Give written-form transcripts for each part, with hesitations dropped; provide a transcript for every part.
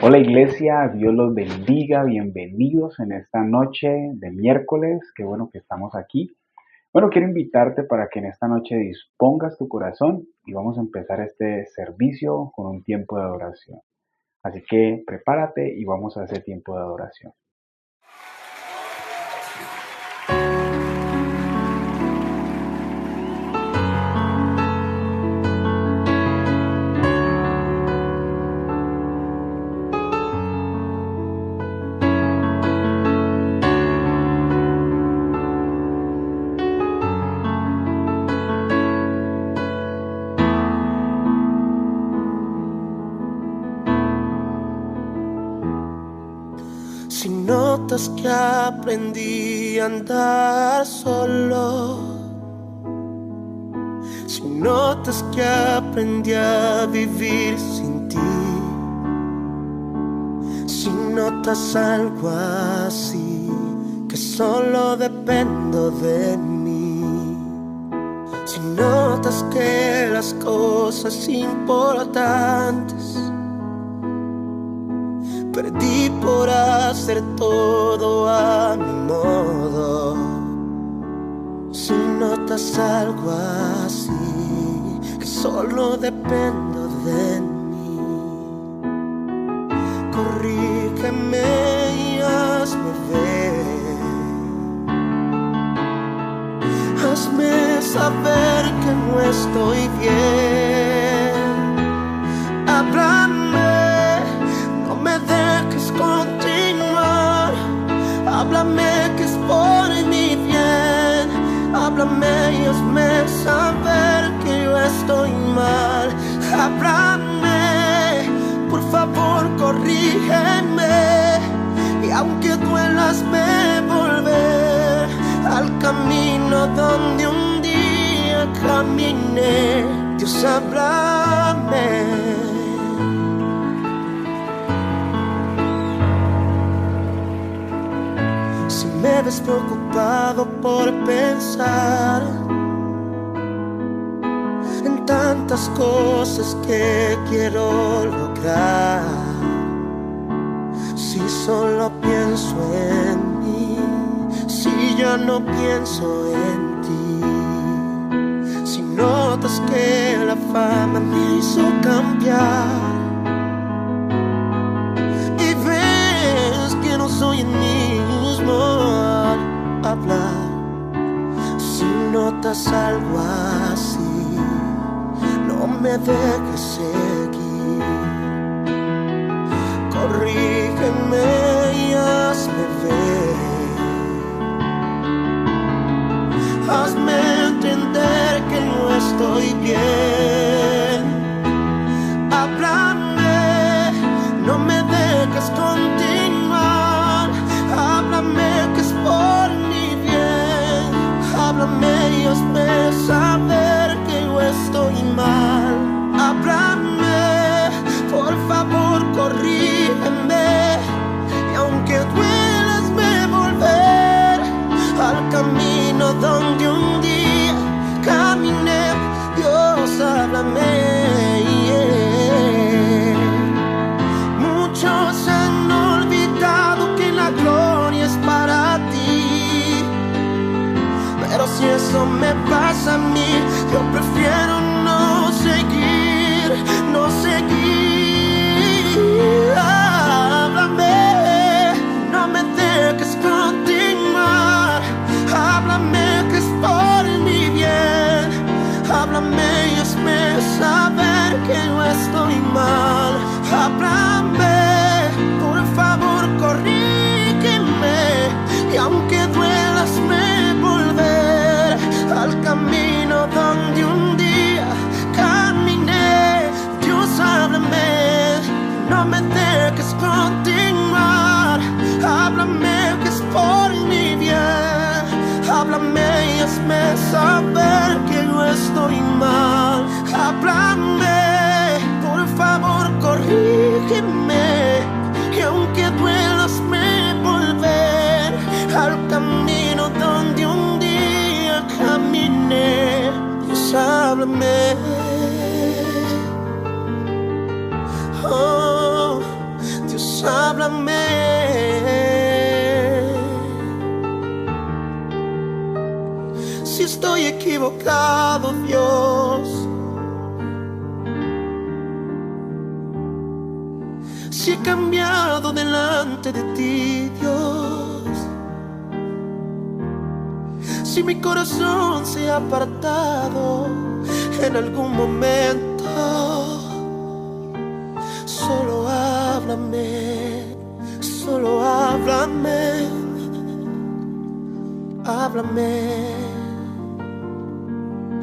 Hola iglesia, Dios los bendiga, bienvenidos en esta noche de miércoles, qué bueno que estamos aquí. Bueno, quiero invitarte para que en esta noche dispongas tu corazón y vamos a empezar este servicio con un tiempo de adoración. Así que prepárate y vamos a ese tiempo de adoración. Si notas que aprendí a andar solo, si notas que aprendí a vivir sin ti, si notas algo así, que solo dependo de mí, si notas que las cosas importantes perdí por hacer todo a mi modo. Si notas algo así, que solo dependo de mí, corrígeme y hazme ver. Hazme saber que no estoy bien. Háblame, dejes continuar. Háblame que es por mi bien. Háblame y hazme saber que yo estoy mal. Háblame, por favor corrígeme. Y aunque duela hazme volver al camino donde un día caminé. Dios, háblame. Me ves preocupado por pensar en tantas cosas que quiero lograr. Si solo pienso en mí, si ya no pienso en ti, si notas que la fama me hizo cambiar y ves que no soy el mismo al hablar, si notas algo así, no me dejes seguir. Corrígeme y hazme ver. Hazme entender que no estoy bien. Háblame, no me dejes continuar. Háblame que es por mi bien. Háblame y hazme saber que yo estoy mal. Háblame, por favor corrígeme. Y aunque duela hazme volver al camino donde un día caminé. Dios, háblame. Muchos han olvidado que la gloria es para ti, pero si eso me pasa a mí, yo prefiero no seguir, no seguir. Háblame, no me dejes continuar. Háblame que es por mi bien. Háblame y hazme saber que no estoy mal. Háblame, por favor corrígeme. Y aunque duela hazme volver al camino donde un día caminé. Dios, háblame, no me dejes continuar. Háblame que es por mi bien. Háblame y hazme saber que yo estoy mal. Háblame, por favor corrígeme. Y aunque duela hazme volver al camino donde un día caminé. Dios, háblame. Oh, háblame. Si estoy equivocado, Dios, si he cambiado delante de ti, Dios, si mi corazón se ha apartado en algún momento, solo háblame, solo háblame, háblame,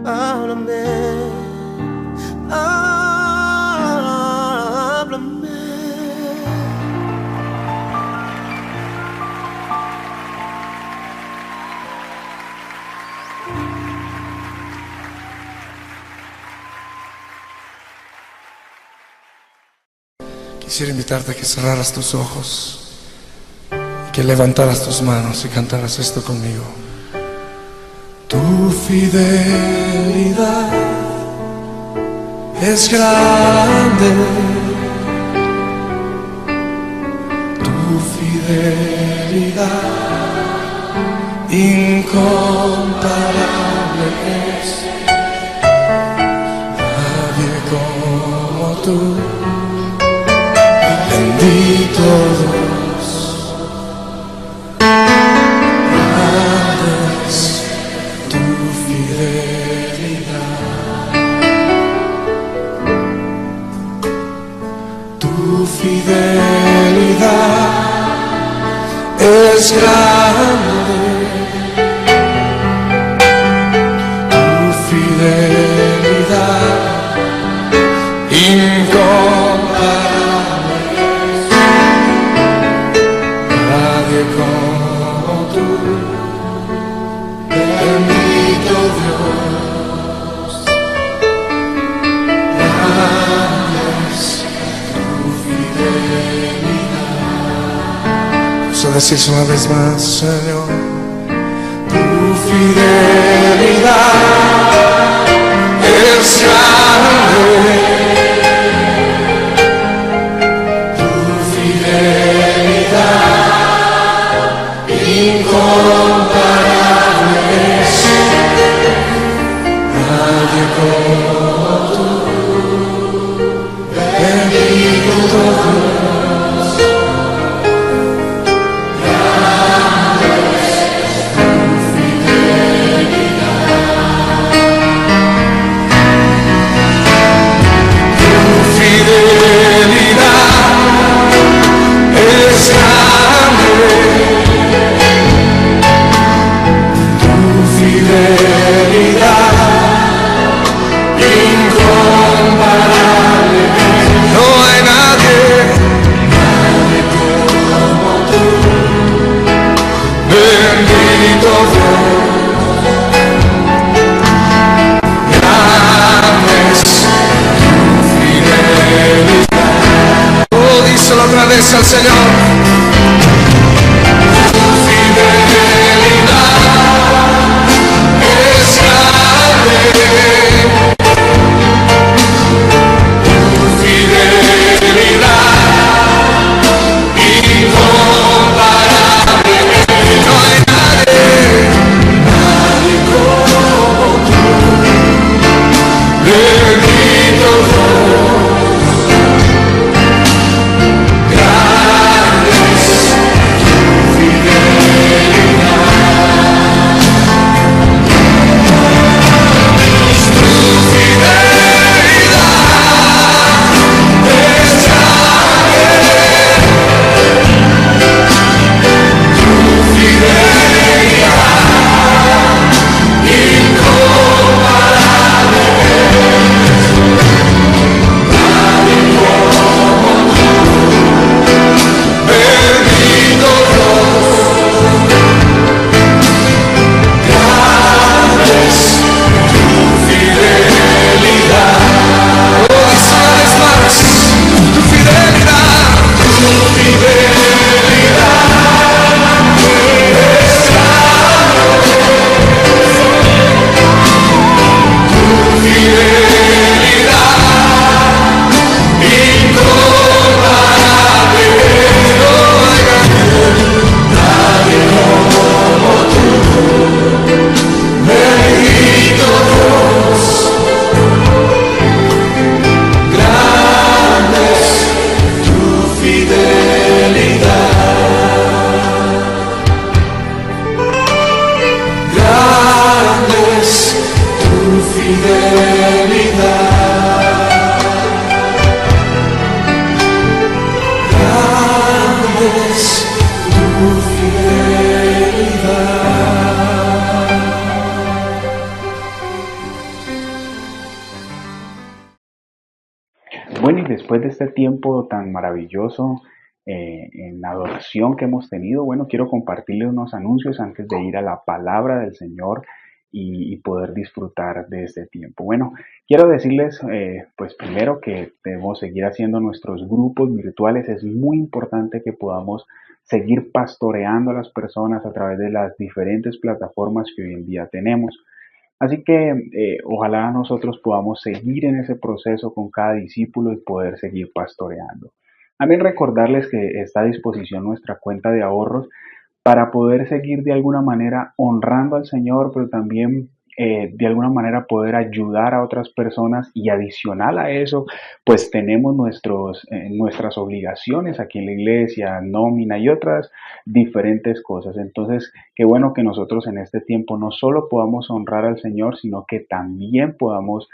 háblame, háblame. Quisiera invitarte a que cerraras tus ojos, que levantaras tus manos y cantaras esto conmigo. Tu fidelidad es grande, tu fidelidad incomparable es. Nadie como tú, bendito Dios. Grande es tu fidelidad, tu fidelidad es grande, tu fidelidad incomparable. Nadie como tú, bendito Dios. Grande es tu fidelidad. Vamos a decirlo una vez más, Señor. Tu fidelidad es grande, tu fidelidad incomparable es. Nadie como tú, bendito Dios. Grande es tu fidelidad, tu fidelidad es grande, tu fidelidad incomparable. No hay nadie, nadie como tú, bendito Dios. Grande es tu fidelidad. Oh, díselo otra vez al Señor. Tu fidelidad es grande, tu fidelidad incomparable. No hay nadie, nadie como tú, bendito Dios. Grande Bueno, y después de este tiempo tan maravilloso en adoración que hemos tenido, bueno, quiero compartirles unos anuncios antes de ir a la palabra del Señor y poder disfrutar de este tiempo. Bueno, quiero decirles, pues primero que debemos seguir haciendo nuestros grupos virtuales. Es muy importante que podamos seguir pastoreando a las personas a través de las diferentes plataformas que hoy en día tenemos. Así que ojalá nosotros podamos seguir en ese proceso con cada discípulo y poder seguir pastoreando. También recordarles que está a disposición nuestra cuenta de ahorros para poder seguir de alguna manera honrando al Señor, pero también de alguna manera poder ayudar a otras personas, y adicional a eso, pues tenemos nuestras obligaciones aquí en la iglesia, nómina y otras diferentes cosas. Entonces, qué bueno que nosotros en este tiempo no solo podamos honrar al Señor, sino que también podamos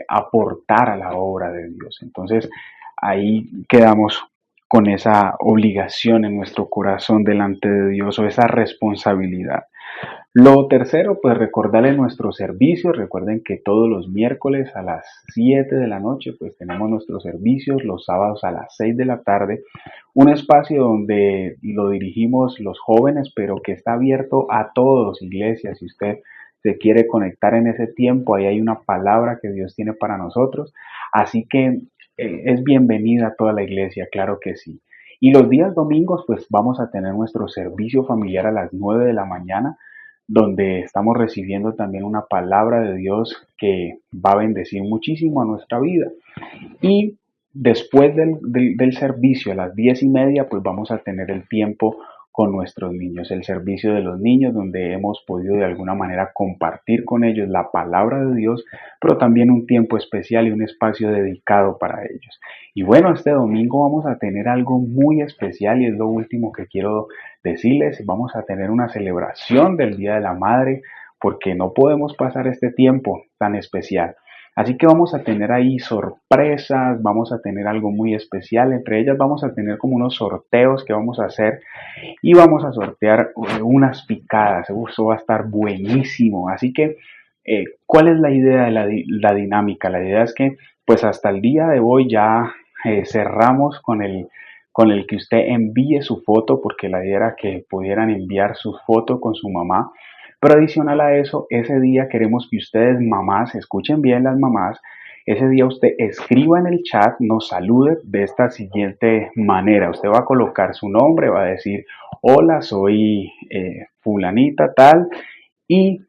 aportar a la obra de Dios. Entonces, ahí quedamos con esa obligación en nuestro corazón delante de Dios, o esa responsabilidad. Lo tercero, pues recordarles nuestros servicios. Recuerden que todos los miércoles a las 7 de la noche, pues tenemos nuestros servicios, los sábados a las 6 de la tarde, un espacio donde lo dirigimos los jóvenes, pero que está abierto a todos, iglesia. Si usted se quiere conectar en ese tiempo, ahí hay una palabra que Dios tiene para nosotros. Así que es bienvenida a toda la iglesia, claro que sí. Y los días domingos, pues vamos a tener nuestro servicio familiar a las 9 de la mañana, donde estamos recibiendo también una palabra de Dios que va a bendecir muchísimo a nuestra vida. Y después del servicio a las 10:30, pues vamos a tener el tiempo con nuestros niños, el servicio de los niños, donde hemos podido de alguna manera compartir con ellos la palabra de Dios, pero también un tiempo especial y un espacio dedicado para ellos. Y bueno, este domingo vamos a tener algo muy especial, y es lo último que quiero decirles. Vamos a tener una celebración del Día de la Madre, porque no podemos pasar este tiempo tan especial. Así que vamos a tener ahí sorpresas, vamos a tener algo muy especial. Entre ellas vamos a tener como unos sorteos que vamos a hacer, y vamos a sortear unas picadas. Eso va a estar buenísimo. Así que, ¿cuál es la idea de la dinámica? La idea es que pues hasta el día de hoy ya cerramos con el que usted envíe su foto, porque la idea era que pudieran enviar su foto con su mamá. Pero adicional a eso, ese día queremos que ustedes, mamás, escuchen bien las mamás, ese día usted escriba en el chat, nos salude de esta siguiente manera. Usted va a colocar su nombre, va a decir: hola, soy fulanita tal, y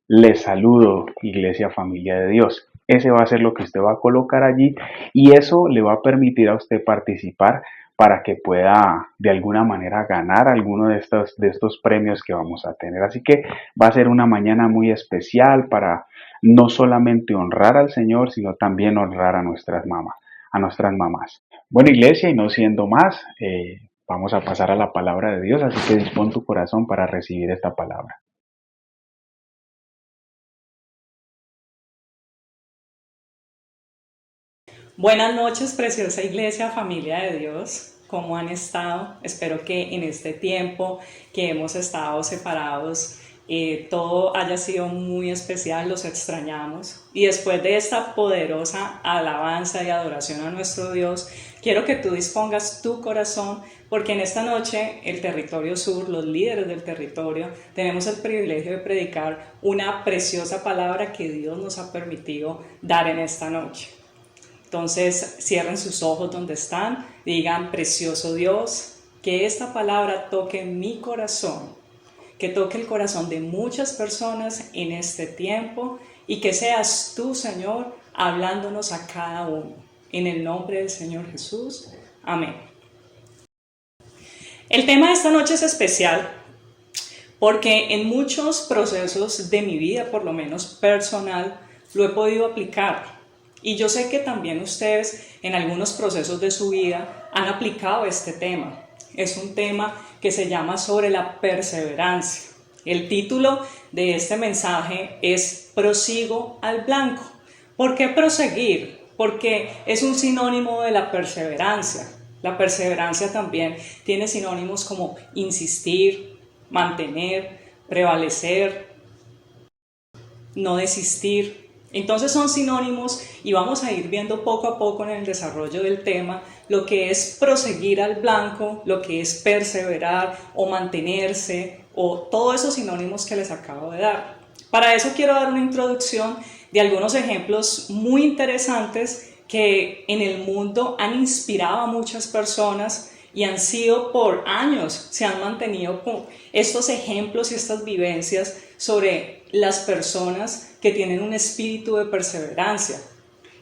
les saludo, Iglesia Familia de Dios. Ese va a ser lo que usted va a colocar allí, y eso le va a permitir a usted participar para que pueda de alguna manera ganar alguno de estos premios que vamos a tener. Así que va a ser una mañana muy especial para no solamente honrar al Señor, sino también honrar a nuestras mamás. Bueno, iglesia, y no siendo más, vamos a pasar a la palabra de Dios, así que dispón tu corazón para recibir esta palabra. Buenas noches, preciosa iglesia, familia de Dios. ¿Cómo han estado? Espero que en este tiempo que hemos estado separados, todo haya sido muy especial, los extrañamos. Y después de esta poderosa alabanza y adoración a nuestro Dios, quiero que tú dispongas tu corazón, porque en esta noche el Territorio Sur, los líderes del territorio, tenemos el privilegio de predicar una preciosa palabra que Dios nos ha permitido dar en esta noche. Entonces cierren sus ojos donde están, digan: precioso Dios, que esta palabra toque mi corazón, que toque el corazón de muchas personas en este tiempo, y que seas tú, Señor, hablándonos a cada uno. En el nombre del Señor Jesús. Amén. El tema de esta noche es especial porque en muchos procesos de mi vida, por lo menos personal, lo he podido aplicar. Y yo sé que también ustedes en algunos procesos de su vida han aplicado este tema. Es un tema que se llama sobre la perseverancia. El título de este mensaje es prosigo al blanco. ¿Por qué proseguir? Porque es un sinónimo de la perseverancia. La perseverancia también tiene sinónimos como insistir, mantener, prevalecer, no desistir. Entonces son sinónimos y vamos a ir viendo poco a poco en el desarrollo del tema lo que es proseguir al blanco, lo que es perseverar o mantenerse o todos esos sinónimos que les acabo de dar. Para eso quiero dar una introducción de algunos ejemplos muy interesantes que en el mundo han inspirado a muchas personas y han sido por años, se han mantenido con estos ejemplos y estas vivencias sobre las personas que tienen un espíritu de perseverancia.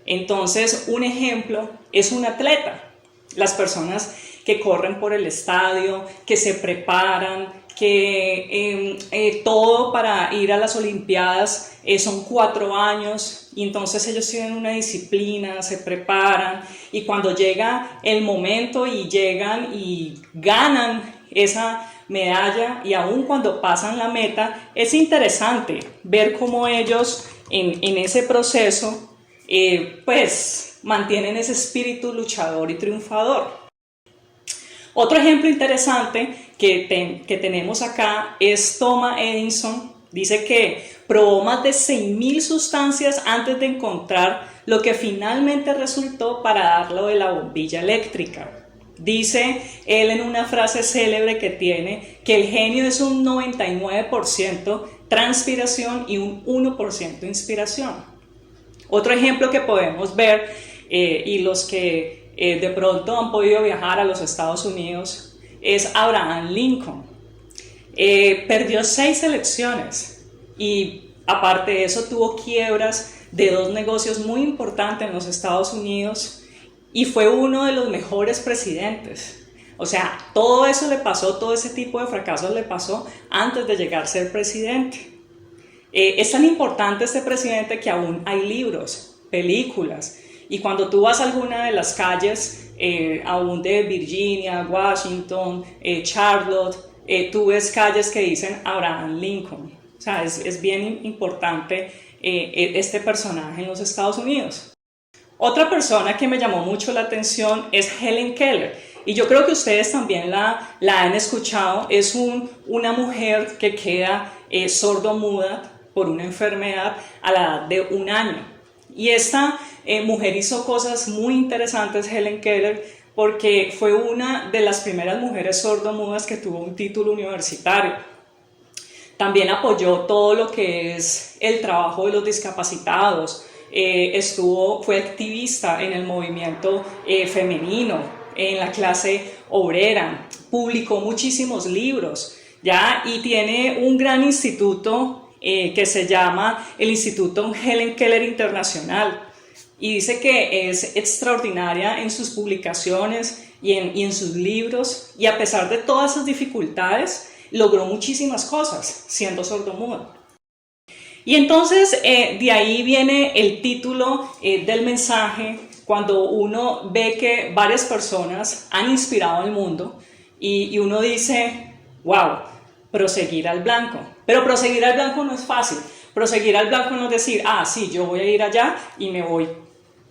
Entonces, un ejemplo es un atleta, las personas que corren por el estadio, que se preparan, que todo para ir a las Olimpiadas son 4 años y entonces ellos tienen una disciplina, se preparan y cuando llega el momento y llegan y ganan esa medalla y aún cuando pasan la meta es interesante ver cómo ellos en ese proceso pues mantienen ese espíritu luchador y triunfador. Otro ejemplo interesante que tenemos acá es Thomas Edison. Dice que probó más de 6.000 sustancias antes de encontrar lo que finalmente resultó para darlo de la bombilla eléctrica. Dice él en una frase célebre que tiene que el genio es un 99% transpiración y un 1% inspiración. Otro ejemplo que podemos ver y los que de pronto han podido viajar a los Estados Unidos es Abraham Lincoln. Perdió 6 elecciones y aparte de eso tuvo quiebras de 2 negocios muy importantes en los Estados Unidos y fue uno de los mejores presidentes. O sea, todo eso le pasó, todo ese tipo de fracasos le pasó antes de llegar a ser presidente. Es tan importante este presidente que aún hay libros, películas, y cuando tú vas a alguna de las calles, aún de Virginia, Washington, Charlotte, tú ves calles que dicen Abraham Lincoln. O sea, es bien importante este personaje en los Estados Unidos. Otra persona que me llamó mucho la atención es Helen Keller. Y yo creo que ustedes también la han escuchado. Es una mujer que queda sordomuda por una enfermedad a la edad de 1 año. Y esta mujer hizo cosas muy interesantes, Helen Keller, porque fue una de las primeras mujeres sordomudas que tuvo un título universitario. También apoyó todo lo que es el trabajo de los discapacitados, fue activista en el movimiento femenino, en la clase obrera, publicó muchísimos libros, ¿ya? Y tiene un gran instituto que se llama el Instituto Helen Keller Internacional y dice que es extraordinaria en sus publicaciones y en sus libros y a pesar de todas esas dificultades logró muchísimas cosas siendo sordomuda. Y entonces de ahí viene el título del mensaje cuando uno ve que varias personas han inspirado al mundo y uno dice, wow, proseguir al blanco. Pero proseguir al blanco no es fácil. Proseguir al blanco no es decir, sí, yo voy a ir allá y me voy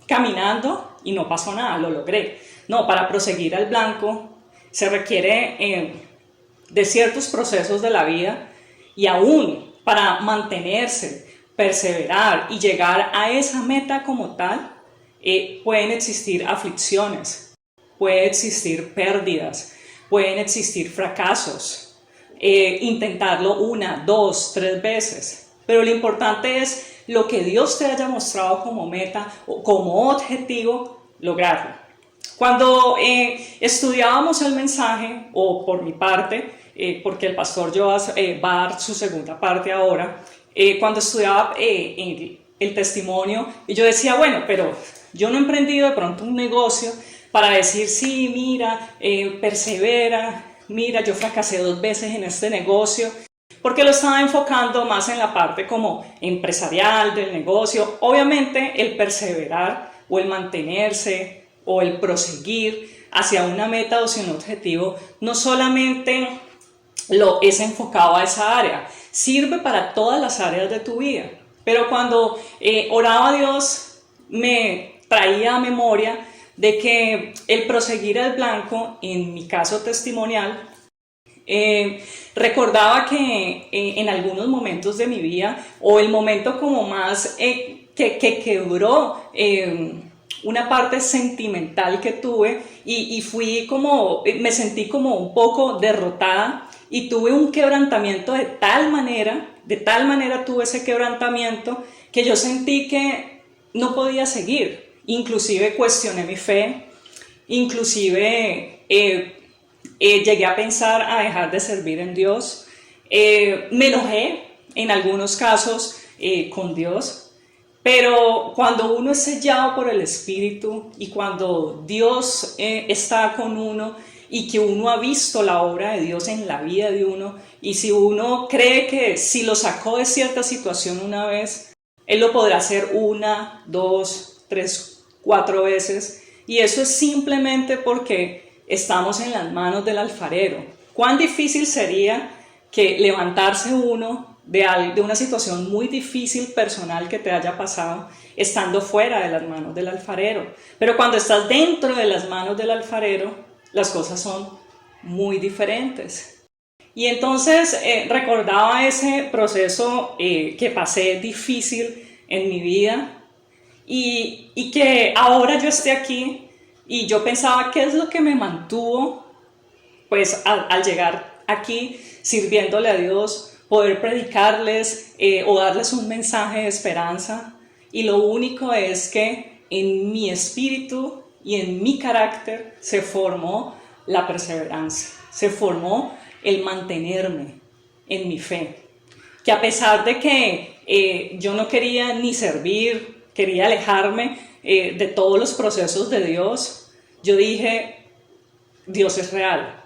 caminando y no pasó nada, lo logré. No, para proseguir al blanco se requiere de ciertos procesos de la vida y aún para mantenerse, perseverar y llegar a esa meta como tal, pueden existir aflicciones, pueden existir pérdidas, pueden existir fracasos. Intentarlo 1, 2, 3 veces, pero lo importante es lo que Dios te haya mostrado como meta o como objetivo, lograrlo. Cuando estudiábamos el mensaje, o por mi parte, porque el pastor Joas va a dar su segunda parte ahora, cuando estudiaba el testimonio, y yo decía, bueno, pero yo no he emprendido de pronto un negocio para decir, sí, mira, persevera, mira, yo fracasé 2 veces en este negocio, porque lo estaba enfocando más en la parte como empresarial del negocio. Obviamente el perseverar o el mantenerse o el proseguir hacia una meta o hacia un objetivo no solamente es enfocado a esa área, sirve para todas las áreas de tu vida. Pero cuando oraba a Dios, me traía a memoria de que el proseguir al blanco, en mi caso testimonial, recordaba que en algunos momentos de mi vida, o el momento como más que quebró una parte sentimental que tuve, y fui como, me sentí como un poco derrotada, y tuve un quebrantamiento de tal manera tuve ese quebrantamiento, que yo sentí que no podía seguir. Inclusive cuestioné mi fe, inclusive llegué a pensar a dejar de servir en Dios. Me enojé en algunos casos con Dios, pero cuando uno es sellado por el Espíritu y cuando Dios está con uno y que uno ha visto la obra de Dios en la vida de uno, y si uno cree que si lo sacó de cierta situación una vez, Él lo podrá hacer 1, 2, 3, 4 veces, y eso es simplemente porque estamos en las manos del alfarero. ¿Cuán difícil sería que levantarse uno de una situación muy difícil personal que te haya pasado estando fuera de las manos del alfarero? Pero cuando estás dentro de las manos del alfarero, las cosas son muy diferentes. Y entonces recordaba ese proceso que pasé difícil en mi vida, y que ahora yo esté aquí, y yo pensaba, ¿qué es lo que me mantuvo pues al llegar aquí sirviéndole a Dios, poder predicarles o darles un mensaje de esperanza? Y lo único es que en mi espíritu y en mi carácter se formó la perseverancia, se formó el mantenerme en mi fe, que a pesar de que yo no quería ni servir, quería alejarme de todos los procesos de Dios, yo dije, Dios es real.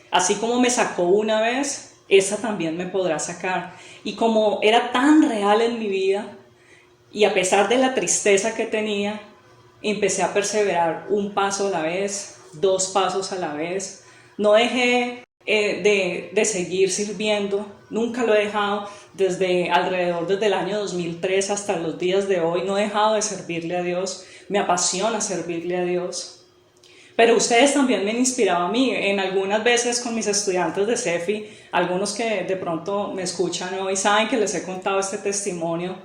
Así como me sacó una vez, esa también me podrá sacar. Y como era tan real en mi vida, y a pesar de la tristeza que tenía, empecé a perseverar 1 paso a la vez, 2 pasos a la vez. No dejé de seguir sirviendo, nunca lo he dejado, desde el año 2003 hasta los días de hoy, no he dejado de servirle a Dios, me apasiona servirle a Dios. Pero ustedes también me han inspirado a mí, en algunas veces con mis estudiantes de CEFI, algunos que de pronto me escuchan hoy saben que les he contado este testimonio,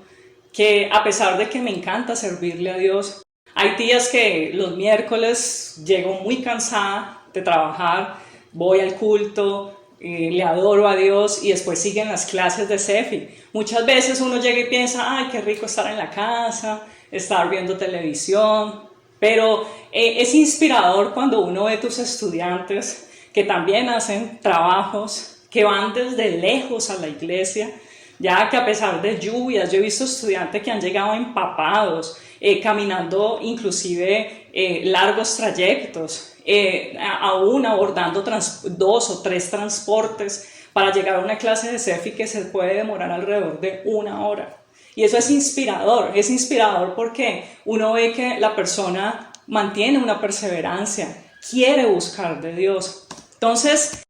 que a pesar de que me encanta servirle a Dios, hay días que los miércoles llego muy cansada de trabajar, voy al culto, le adoro a Dios y después siguen las clases de CEFI. Muchas veces uno llega y piensa, ay, qué rico estar en la casa, estar viendo televisión, pero es inspirador cuando uno ve tus estudiantes que también hacen trabajos, que van desde lejos a la iglesia, ya que a pesar de lluvias, yo he visto estudiantes que han llegado empapados, caminando inclusive largos trayectos, aún abordando 2 o 3 transportes para llegar a una clase de CEFI que se puede demorar alrededor de 1 hora. Y eso es inspirador porque uno ve que la persona mantiene una perseverancia, quiere buscar de Dios. Entonces,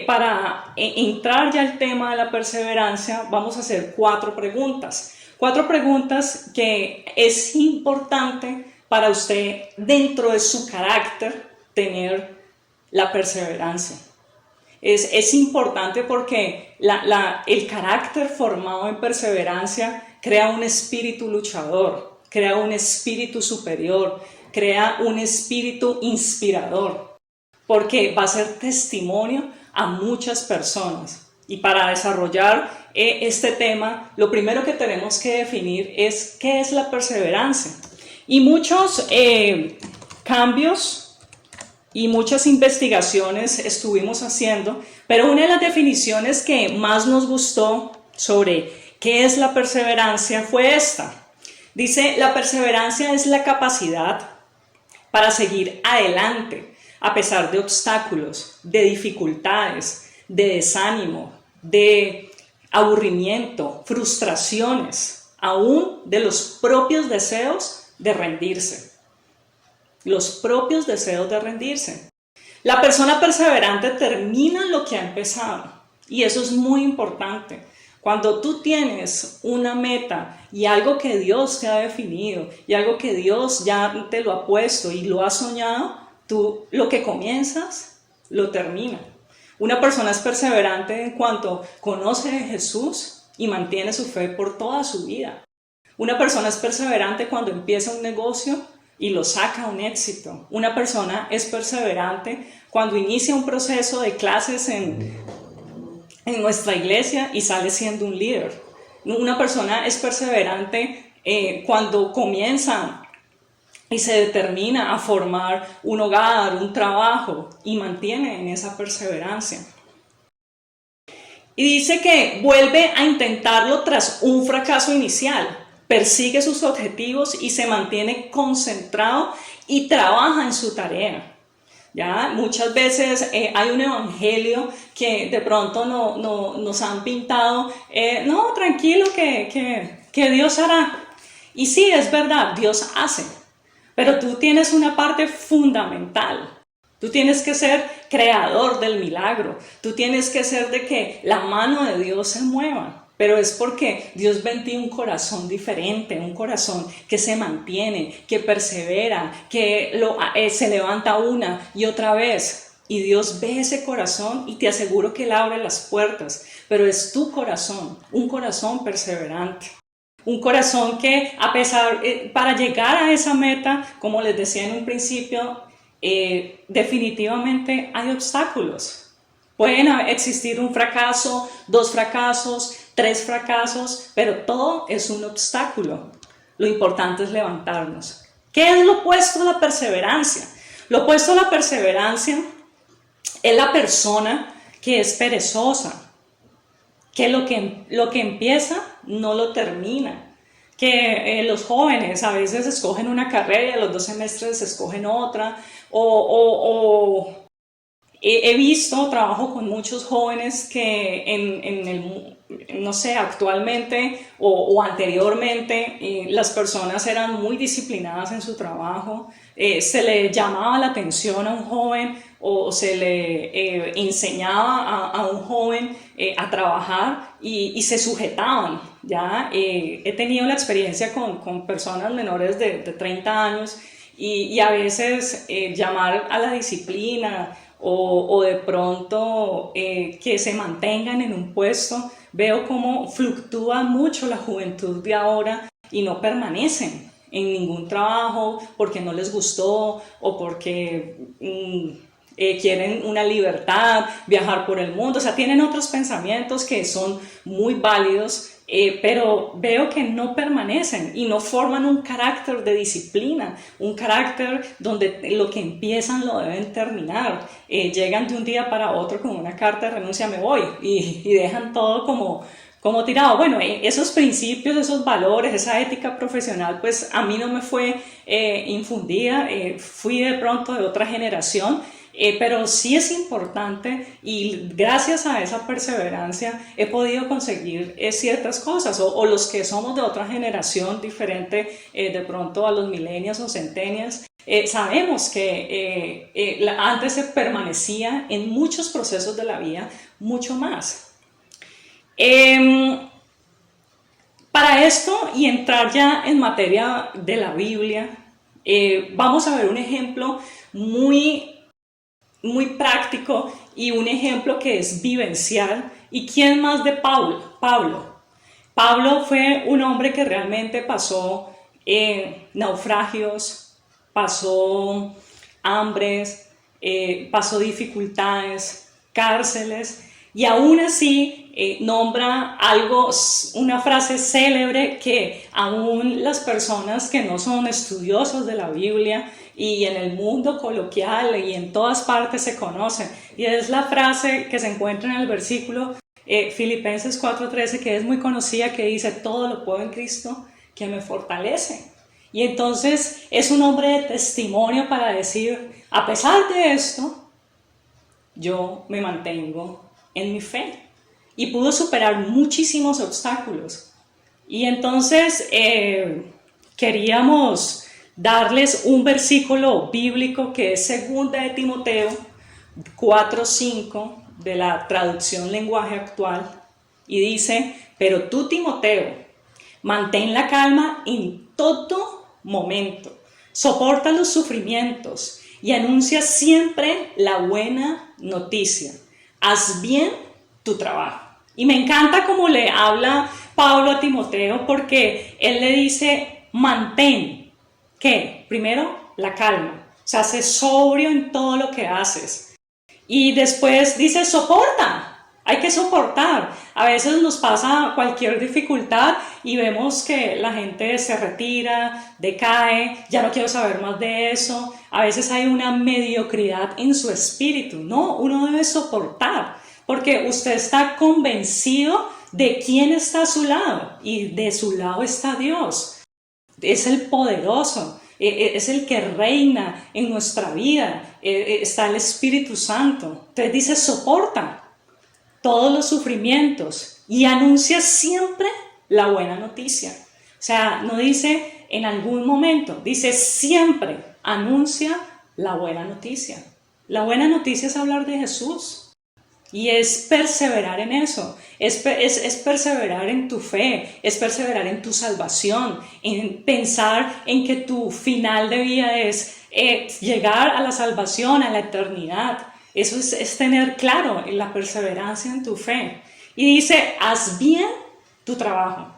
para entrar ya al tema de la perseverancia, vamos a hacer 4 preguntas. 4 preguntas que es importante para usted dentro de su carácter tener la perseverancia. Es importante porque el carácter formado en perseverancia crea un espíritu luchador, crea un espíritu superior, crea un espíritu inspirador, porque va a ser testimonio a muchas personas. Y para desarrollar este tema, lo primero que tenemos que definir es qué es la perseverancia. Y muchos cambios y muchas investigaciones estuvimos haciendo, pero una de las definiciones que más nos gustó sobre qué es la perseverancia fue esta. Dice, la perseverancia es la capacidad para seguir adelante a pesar de obstáculos, de dificultades, de desánimo, de aburrimiento, frustraciones, aún de los propios deseos de rendirse. Los propios deseos de rendirse. La persona perseverante termina lo que ha empezado, y eso es muy importante, Cuando tú tienes una meta y algo que Dios te ha definido y algo que Dios ya te lo ha puesto y lo has soñado, tú lo que comienzas, lo terminas. Una persona es perseverante en cuanto conoce a Jesús y mantiene su fe por toda su vida. Una persona es perseverante cuando empieza un negocio y lo saca a un éxito. Una persona es perseverante cuando inicia un proceso de clases en nuestra iglesia y sale siendo un líder. Una persona es perseverante cuando comienza y se determina a formar un hogar, un trabajo y mantiene en esa perseverancia. Y dice que vuelve a intentarlo tras un fracaso inicial, persigue sus objetivos y se mantiene concentrado y trabaja en su tarea. ¿Ya? Muchas veces hay un evangelio que de pronto nos han pintado, no, tranquilo que Dios hará. Y sí, es verdad, Dios hace, pero tú tienes una parte fundamental. Tú tienes que ser creador del milagro, tú tienes que ser de que la mano de Dios se mueva. Pero es porque Dios ve en ti un corazón diferente, un corazón que se mantiene, que persevera, que se levanta una y otra vez. Y Dios ve ese corazón y te aseguro que Él abre las puertas. Pero es tu corazón, un corazón perseverante. Un corazón que para llegar a esa meta, como les decía en un principio, definitivamente hay obstáculos. Pueden existir un fracaso, 2 fracasos, 3 fracasos, pero todo es un obstáculo. Lo importante es levantarnos. ¿Qué es lo opuesto a la perseverancia? Lo opuesto a la perseverancia es la persona que es perezosa, que lo que empieza no lo termina. Que los jóvenes a veces escogen una carrera y a los 2 semestres escogen otra, he visto, trabajo con muchos jóvenes que no sé, actualmente o anteriormente las personas eran muy disciplinadas en su trabajo, se le llamaba la atención a un joven o se le enseñaba a un joven a trabajar y se sujetaban, ¿ya? He tenido la experiencia con personas menores de 30 años y a veces llamar a la disciplina o de pronto que se mantengan en un puesto. Veo cómo fluctúa mucho la juventud de ahora y no permanecen en ningún trabajo porque no les gustó o porque quieren una libertad, viajar por el mundo. O sea, tienen otros pensamientos que son muy válidos, pero veo que no permanecen y no forman un carácter de disciplina, un carácter donde lo que empiezan lo deben terminar. Llegan de un día para otro con una carta de renuncia, me voy, y dejan todo como tirado. Bueno, esos principios, esos valores, esa ética profesional, pues a mí no me fue infundida, fui de pronto de otra generación. Pero sí es importante y gracias a esa perseverancia he podido conseguir ciertas cosas o los que somos de otra generación diferente de pronto a los millennials o centennials, sabemos que antes se permanecía en muchos procesos de la vida mucho más. Para esto y entrar ya en materia de la Biblia, vamos a ver un ejemplo muy práctico y un ejemplo que es vivencial. ¿Y quién más de Pablo? Pablo fue un hombre que realmente pasó naufragios, pasó hambres, pasó dificultades, cárceles, y aún así nombra una frase célebre que aún las personas que no son estudiosos de la Biblia y en el mundo coloquial y en todas partes se conocen, y es la frase que se encuentra en el versículo Filipenses 4:13, que es muy conocida, que dice: todo lo puedo en Cristo que me fortalece. Y entonces es un hombre de testimonio para decir: a pesar de esto, yo me mantengo en mi fe, y pudo superar muchísimos obstáculos. Y entonces queríamos darles un versículo bíblico que es 2 de Timoteo 4:5 de la traducción lenguaje actual, y dice, pero tú, Timoteo, mantén la calma en todo momento, soporta los sufrimientos y anuncia siempre la buena noticia. Haz bien tu trabajo. Y me encanta cómo le habla Pablo a Timoteo, porque él le dice, mantén, ¿qué? Primero, la calma. O sea, sé sobrio en todo lo que haces. Y después dice, soporta. Hay que soportar. A veces nos pasa cualquier dificultad y vemos que la gente se retira, decae, ya no quiero saber más de eso. A veces hay una mediocridad en su espíritu. No, uno debe soportar, porque usted está convencido de quién está a su lado, y de su lado está Dios. Es el poderoso, es el que reina en nuestra vida, está el Espíritu Santo. Entonces dice, soporta todos los sufrimientos y anuncia siempre la buena noticia. O sea, no dice en algún momento, dice siempre anuncia la buena noticia. La buena noticia es hablar de Jesús. Y es perseverar en eso, es perseverar en tu fe, es perseverar en tu salvación, en pensar en que tu final de vida es llegar a la salvación, a la eternidad. Eso es tener claro en la perseverancia en tu fe. Y dice, haz bien tu trabajo.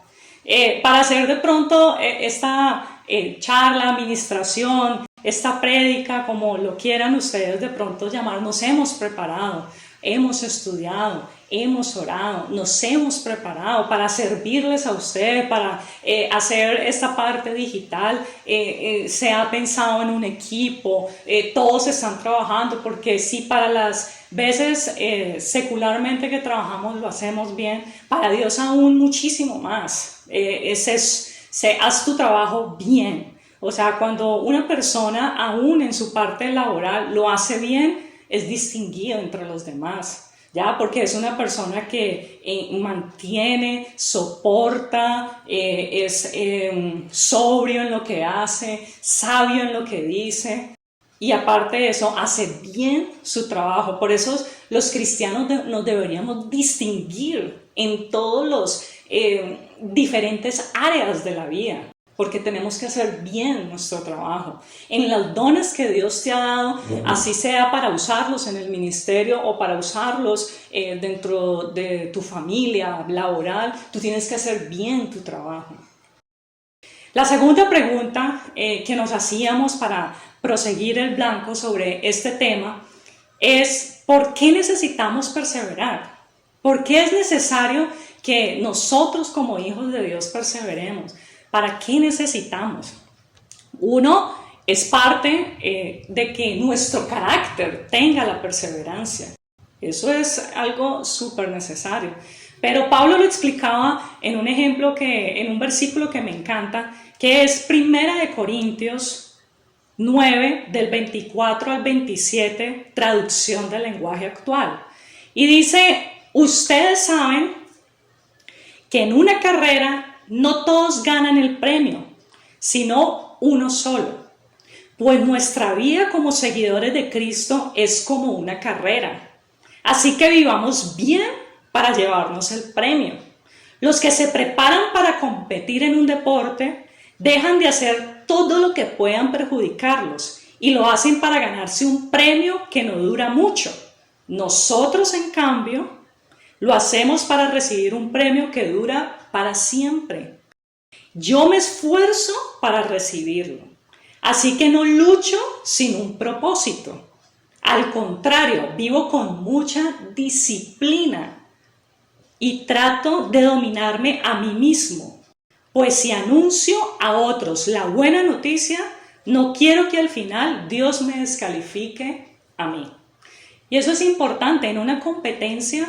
Para hacer de pronto esta charla, administración, esta prédica, como lo quieran ustedes de pronto llamar, nos hemos preparado. Hemos estudiado, hemos orado, nos hemos preparado para servirles a ustedes, para hacer esta parte digital. Se ha pensado en un equipo, todos están trabajando, porque si para las veces secularmente que trabajamos lo hacemos bien, para Dios aún muchísimo más. Haz tu trabajo bien. O sea, cuando una persona aún en su parte laboral lo hace bien, es distinguido entre los demás, ¿ya? Porque es una persona que mantiene, soporta, es sobrio en lo que hace, sabio en lo que dice, y aparte de eso, hace bien su trabajo. Por eso los cristianos nos deberíamos distinguir en todos los diferentes áreas de la vida, porque tenemos que hacer bien nuestro trabajo. En los dones que Dios te ha dado, así sea para usarlos en el ministerio o para usarlos dentro de tu familia laboral, tú tienes que hacer bien tu trabajo. La segunda pregunta que nos hacíamos para proseguir el blanco sobre este tema es, ¿por qué necesitamos perseverar? ¿Por qué es necesario que nosotros como hijos de Dios perseveremos? ¿Para qué necesitamos? Uno, es parte de que nuestro carácter tenga la perseverancia. Eso es algo súper necesario. Pero Pablo lo explicaba en un ejemplo, en un versículo que me encanta, que es 1 Corintios 9, del 24 al 27, traducción del lenguaje actual. Y dice, ustedes saben que en una carrera no todos ganan el premio, sino uno solo. Pues nuestra vida como seguidores de Cristo es como una carrera. Así que vivamos bien para llevarnos el premio. Los que se preparan para competir en un deporte dejan de hacer todo lo que puedan perjudicarlos y lo hacen para ganarse un premio que no dura mucho. Nosotros, en cambio, lo hacemos para recibir un premio que dura para siempre. Yo me esfuerzo para recibirlo, así que no lucho sin un propósito. Al contrario, vivo con mucha disciplina y trato de dominarme a mí mismo, pues si anuncio a otros la buena noticia, no quiero que al final Dios me descalifique a mí. Y eso es importante. En una competencia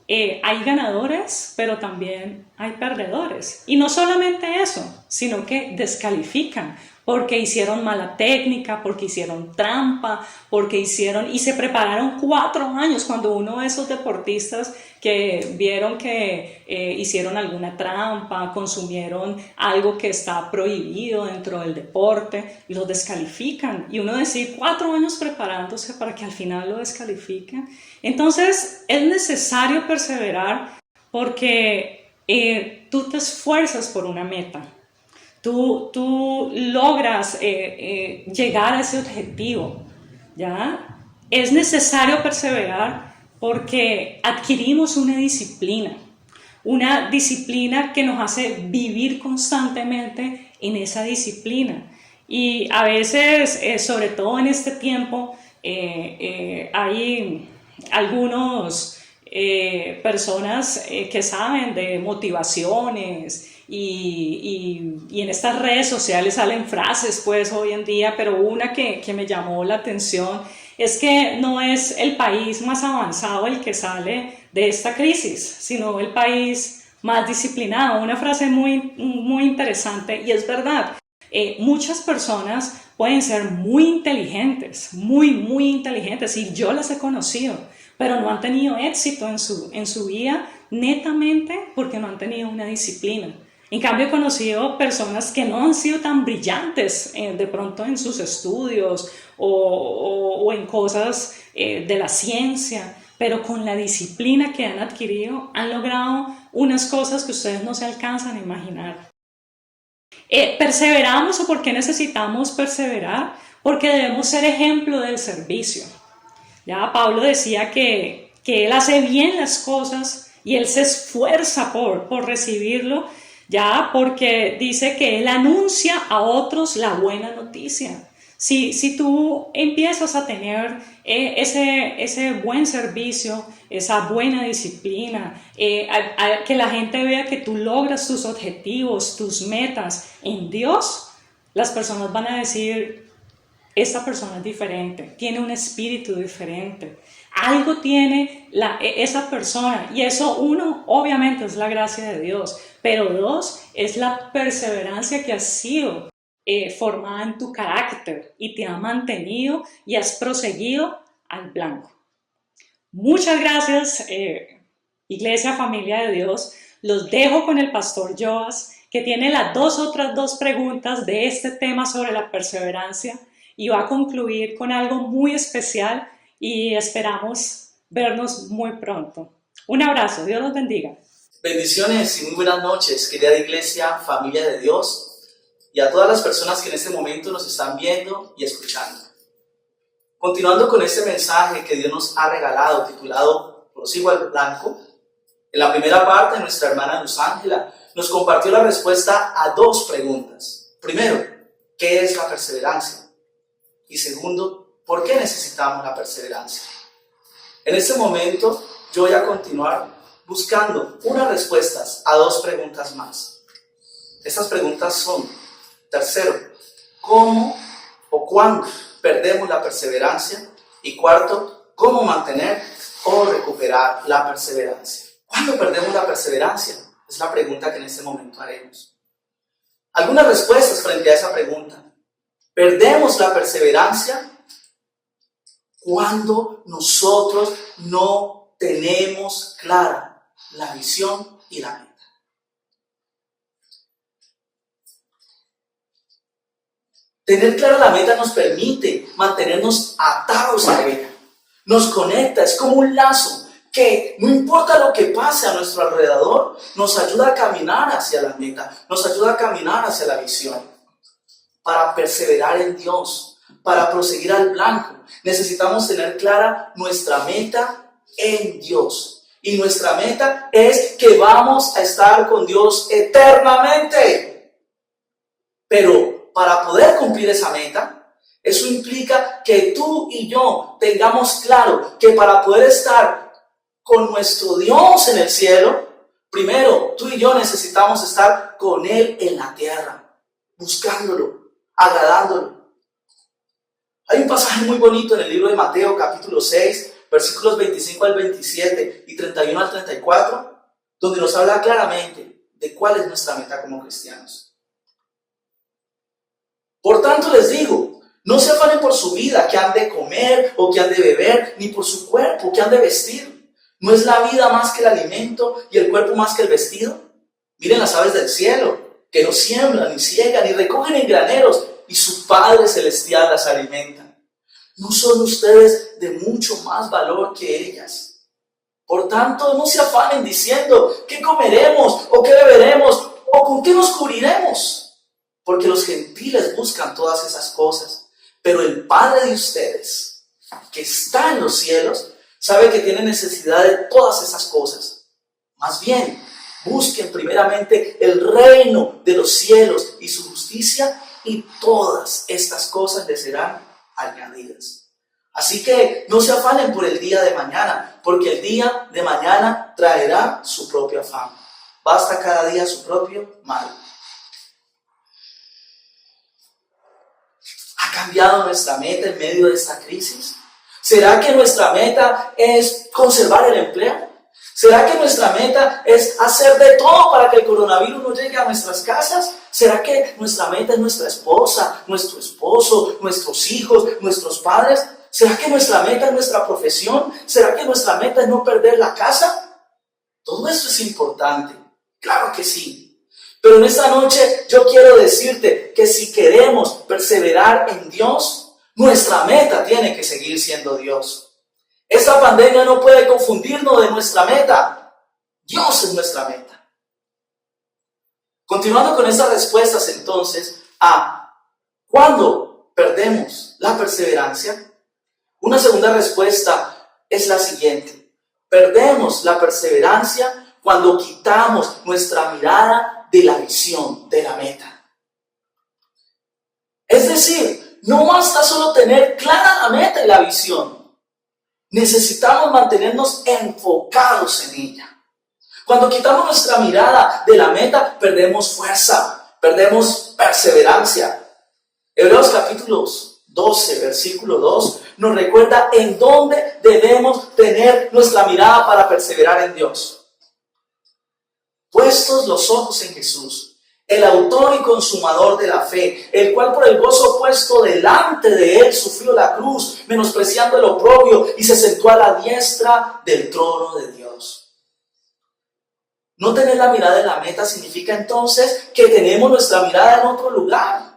hay ganadores, pero también hay perdedores. Y no solamente eso, sino que descalifican porque hicieron mala técnica, porque hicieron trampa, y se prepararon 4 años. Cuando uno de esos deportistas que vieron que hicieron alguna trampa, consumieron algo que está prohibido dentro del deporte, los descalifican. Y uno decir 4 años preparándose para que al final lo descalifiquen. Entonces es necesario perseverar porque tú te esfuerzas por una meta. Tú logras llegar a ese objetivo, ¿ya? Es necesario perseverar porque adquirimos una disciplina que nos hace vivir constantemente en esa disciplina. Y a veces, sobre todo en este tiempo, hay algunos personas que saben de motivaciones y en estas redes sociales salen frases pues hoy en día, pero una que me llamó la atención es que no es el país más avanzado el que sale de esta crisis, sino el país más disciplinado. Una frase muy, muy interesante, y es verdad. Muchas personas pueden ser muy inteligentes, muy inteligentes, y yo las he conocido, pero no han tenido éxito en su vida netamente porque no han tenido una disciplina. En cambio, he conocido personas que no han sido tan brillantes de pronto en sus estudios o en cosas de la ciencia, pero con la disciplina que han adquirido han logrado unas cosas que ustedes no se alcanzan a imaginar. ¿Perseveramos o por qué necesitamos perseverar? Porque debemos ser ejemplo del servicio. Ya Pablo decía que él hace bien las cosas y él se esfuerza por recibirlo, ya, porque dice que él anuncia a otros la buena noticia. Si tú empiezas a tener ese buen servicio, esa buena disciplina, que la gente vea que tú logras tus objetivos, tus metas en Dios, las personas van a decir, esta persona es diferente, tiene un espíritu diferente, algo tiene esa persona, y eso, uno, obviamente es la gracia de Dios, pero dos, es la perseverancia que ha sido formada en tu carácter y te ha mantenido y has proseguido al blanco. Muchas gracias, Iglesia Familia de Dios. Los dejo con el pastor Joas, que tiene las otras dos preguntas de este tema sobre la perseverancia, y va a concluir con algo muy especial y esperamos vernos muy pronto. Un abrazo, Dios los bendiga. Bendiciones y muy buenas noches, querida Iglesia, familia de Dios, y a todas las personas que en este momento nos están viendo y escuchando. Continuando con este mensaje que Dios nos ha regalado, titulado Prosigo al Blanco, en la primera parte nuestra hermana Luz Ángela nos compartió la respuesta a dos preguntas. Primero, ¿qué es la perseverancia? Y segundo, ¿por qué necesitamos la perseverancia? En este momento yo voy a continuar buscando unas respuestas a dos preguntas más. Estas preguntas son, tercero, ¿cómo o cuándo perdemos la perseverancia? Y cuarto, ¿cómo mantener o recuperar la perseverancia? ¿Cuándo perdemos la perseverancia? Es la pregunta que en este momento haremos. Algunas respuestas frente a esa pregunta. Perdemos la perseverancia cuando nosotros no tenemos clara la visión y la meta. Tener clara la meta nos permite mantenernos atados a ella. Nos conecta, es como un lazo que no importa lo que pase a nuestro alrededor, nos ayuda a caminar hacia la meta, nos ayuda a caminar hacia la visión. Para perseverar en Dios, para proseguir al blanco, necesitamos tener clara nuestra meta en Dios. Y nuestra meta es que vamos a estar con Dios eternamente. Pero para poder cumplir esa meta, eso implica que tú y yo tengamos claro que para poder estar con nuestro Dios en el cielo, primero tú y yo necesitamos estar con Él en la tierra, buscándolo, agradándolo. Hay un pasaje muy bonito en el libro de Mateo, capítulo 6, versículos 25 al 27 y 31 al 34, donde nos habla claramente de cuál es nuestra meta como cristianos. Por tanto les digo, no se afanen por su vida, que han de comer o que han de beber, ni por su cuerpo, que han de vestir. ¿No es la vida más que el alimento y el cuerpo más que el vestido? Miren las aves del cielo, que no siembran, ni ciegan, ni recogen en graneros, y su Padre Celestial las alimenta. ¿No son ustedes de mucho más valor que ellas? Por tanto, no se afanen diciendo, ¿qué comeremos? ¿O qué beberemos? ¿O con qué nos cubriremos? Porque los gentiles buscan todas esas cosas. Pero el Padre de ustedes, que está en los cielos, sabe que tiene necesidad de todas esas cosas. Más bien, busquen primeramente el reino de los cielos y su justicia, y todas estas cosas les serán añadidas. Así que no se afanen por el día de mañana, porque el día de mañana traerá su propio afán. Basta cada día su propio mal. ¿Ha cambiado nuestra meta en medio de esta crisis? ¿Será que nuestra meta es conservar el empleo? ¿Será que nuestra meta es hacer de todo para que el coronavirus no llegue a nuestras casas? ¿Será que nuestra meta es nuestra esposa, nuestro esposo, nuestros hijos, nuestros padres? ¿Será que nuestra meta es nuestra profesión? ¿Será que nuestra meta es no perder la casa? Todo esto es importante. Claro que sí. Pero en esta noche yo quiero decirte que si queremos perseverar en Dios, nuestra meta tiene que seguir siendo Dios. Esta pandemia no puede confundirnos de nuestra meta. Dios es nuestra meta. Continuando con estas respuestas entonces a ¿cuándo perdemos la perseverancia? Una segunda respuesta es la siguiente. Perdemos la perseverancia cuando quitamos nuestra mirada de la visión, de la meta. Es decir, no basta solo tener clara la meta y la visión. Necesitamos mantenernos enfocados en ella. Cuando quitamos nuestra mirada de la meta, perdemos fuerza, perdemos perseverancia. Hebreos capítulo 12, versículo 2, nos recuerda en dónde debemos tener nuestra mirada para perseverar en Dios. Puestos los ojos en Jesús, el autor y consumador de la fe, el cual por el gozo puesto delante de él sufrió la cruz, menospreciando el oprobio, y se sentó a la diestra del trono de Dios. No tener la mirada en la meta significa entonces que tenemos nuestra mirada en otro lugar.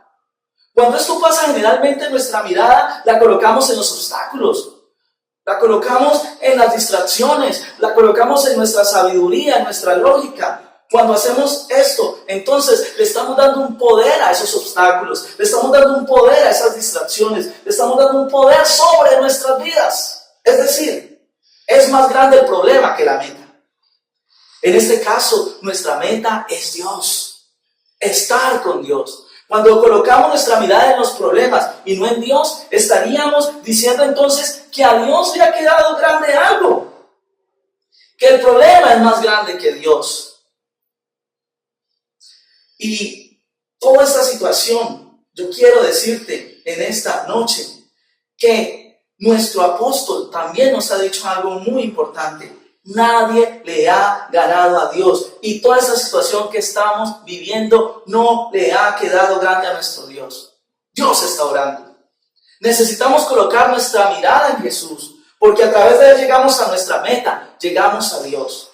Cuando esto pasa, generalmente nuestra mirada la colocamos en los obstáculos, la colocamos en las distracciones, la colocamos en nuestra sabiduría, en nuestra lógica. Cuando hacemos esto, entonces le estamos dando un poder a esos obstáculos, le estamos dando un poder a esas distracciones, le estamos dando un poder sobre nuestras vidas. Es decir, es más grande el problema que la meta. En este caso, nuestra meta es Dios, estar con Dios. Cuando colocamos nuestra mirada en los problemas y no en Dios, estaríamos diciendo entonces que a Dios le ha quedado grande algo, que el problema es más grande que Dios. Y toda esta situación, yo quiero decirte en esta noche que nuestro apóstol también nos ha dicho algo muy importante. Nadie le ha ganado a Dios, y toda esta situación que estamos viviendo no le ha quedado grande a nuestro Dios. Dios está orando. Necesitamos colocar nuestra mirada en Jesús, porque a través de él llegamos a nuestra meta, llegamos a Dios.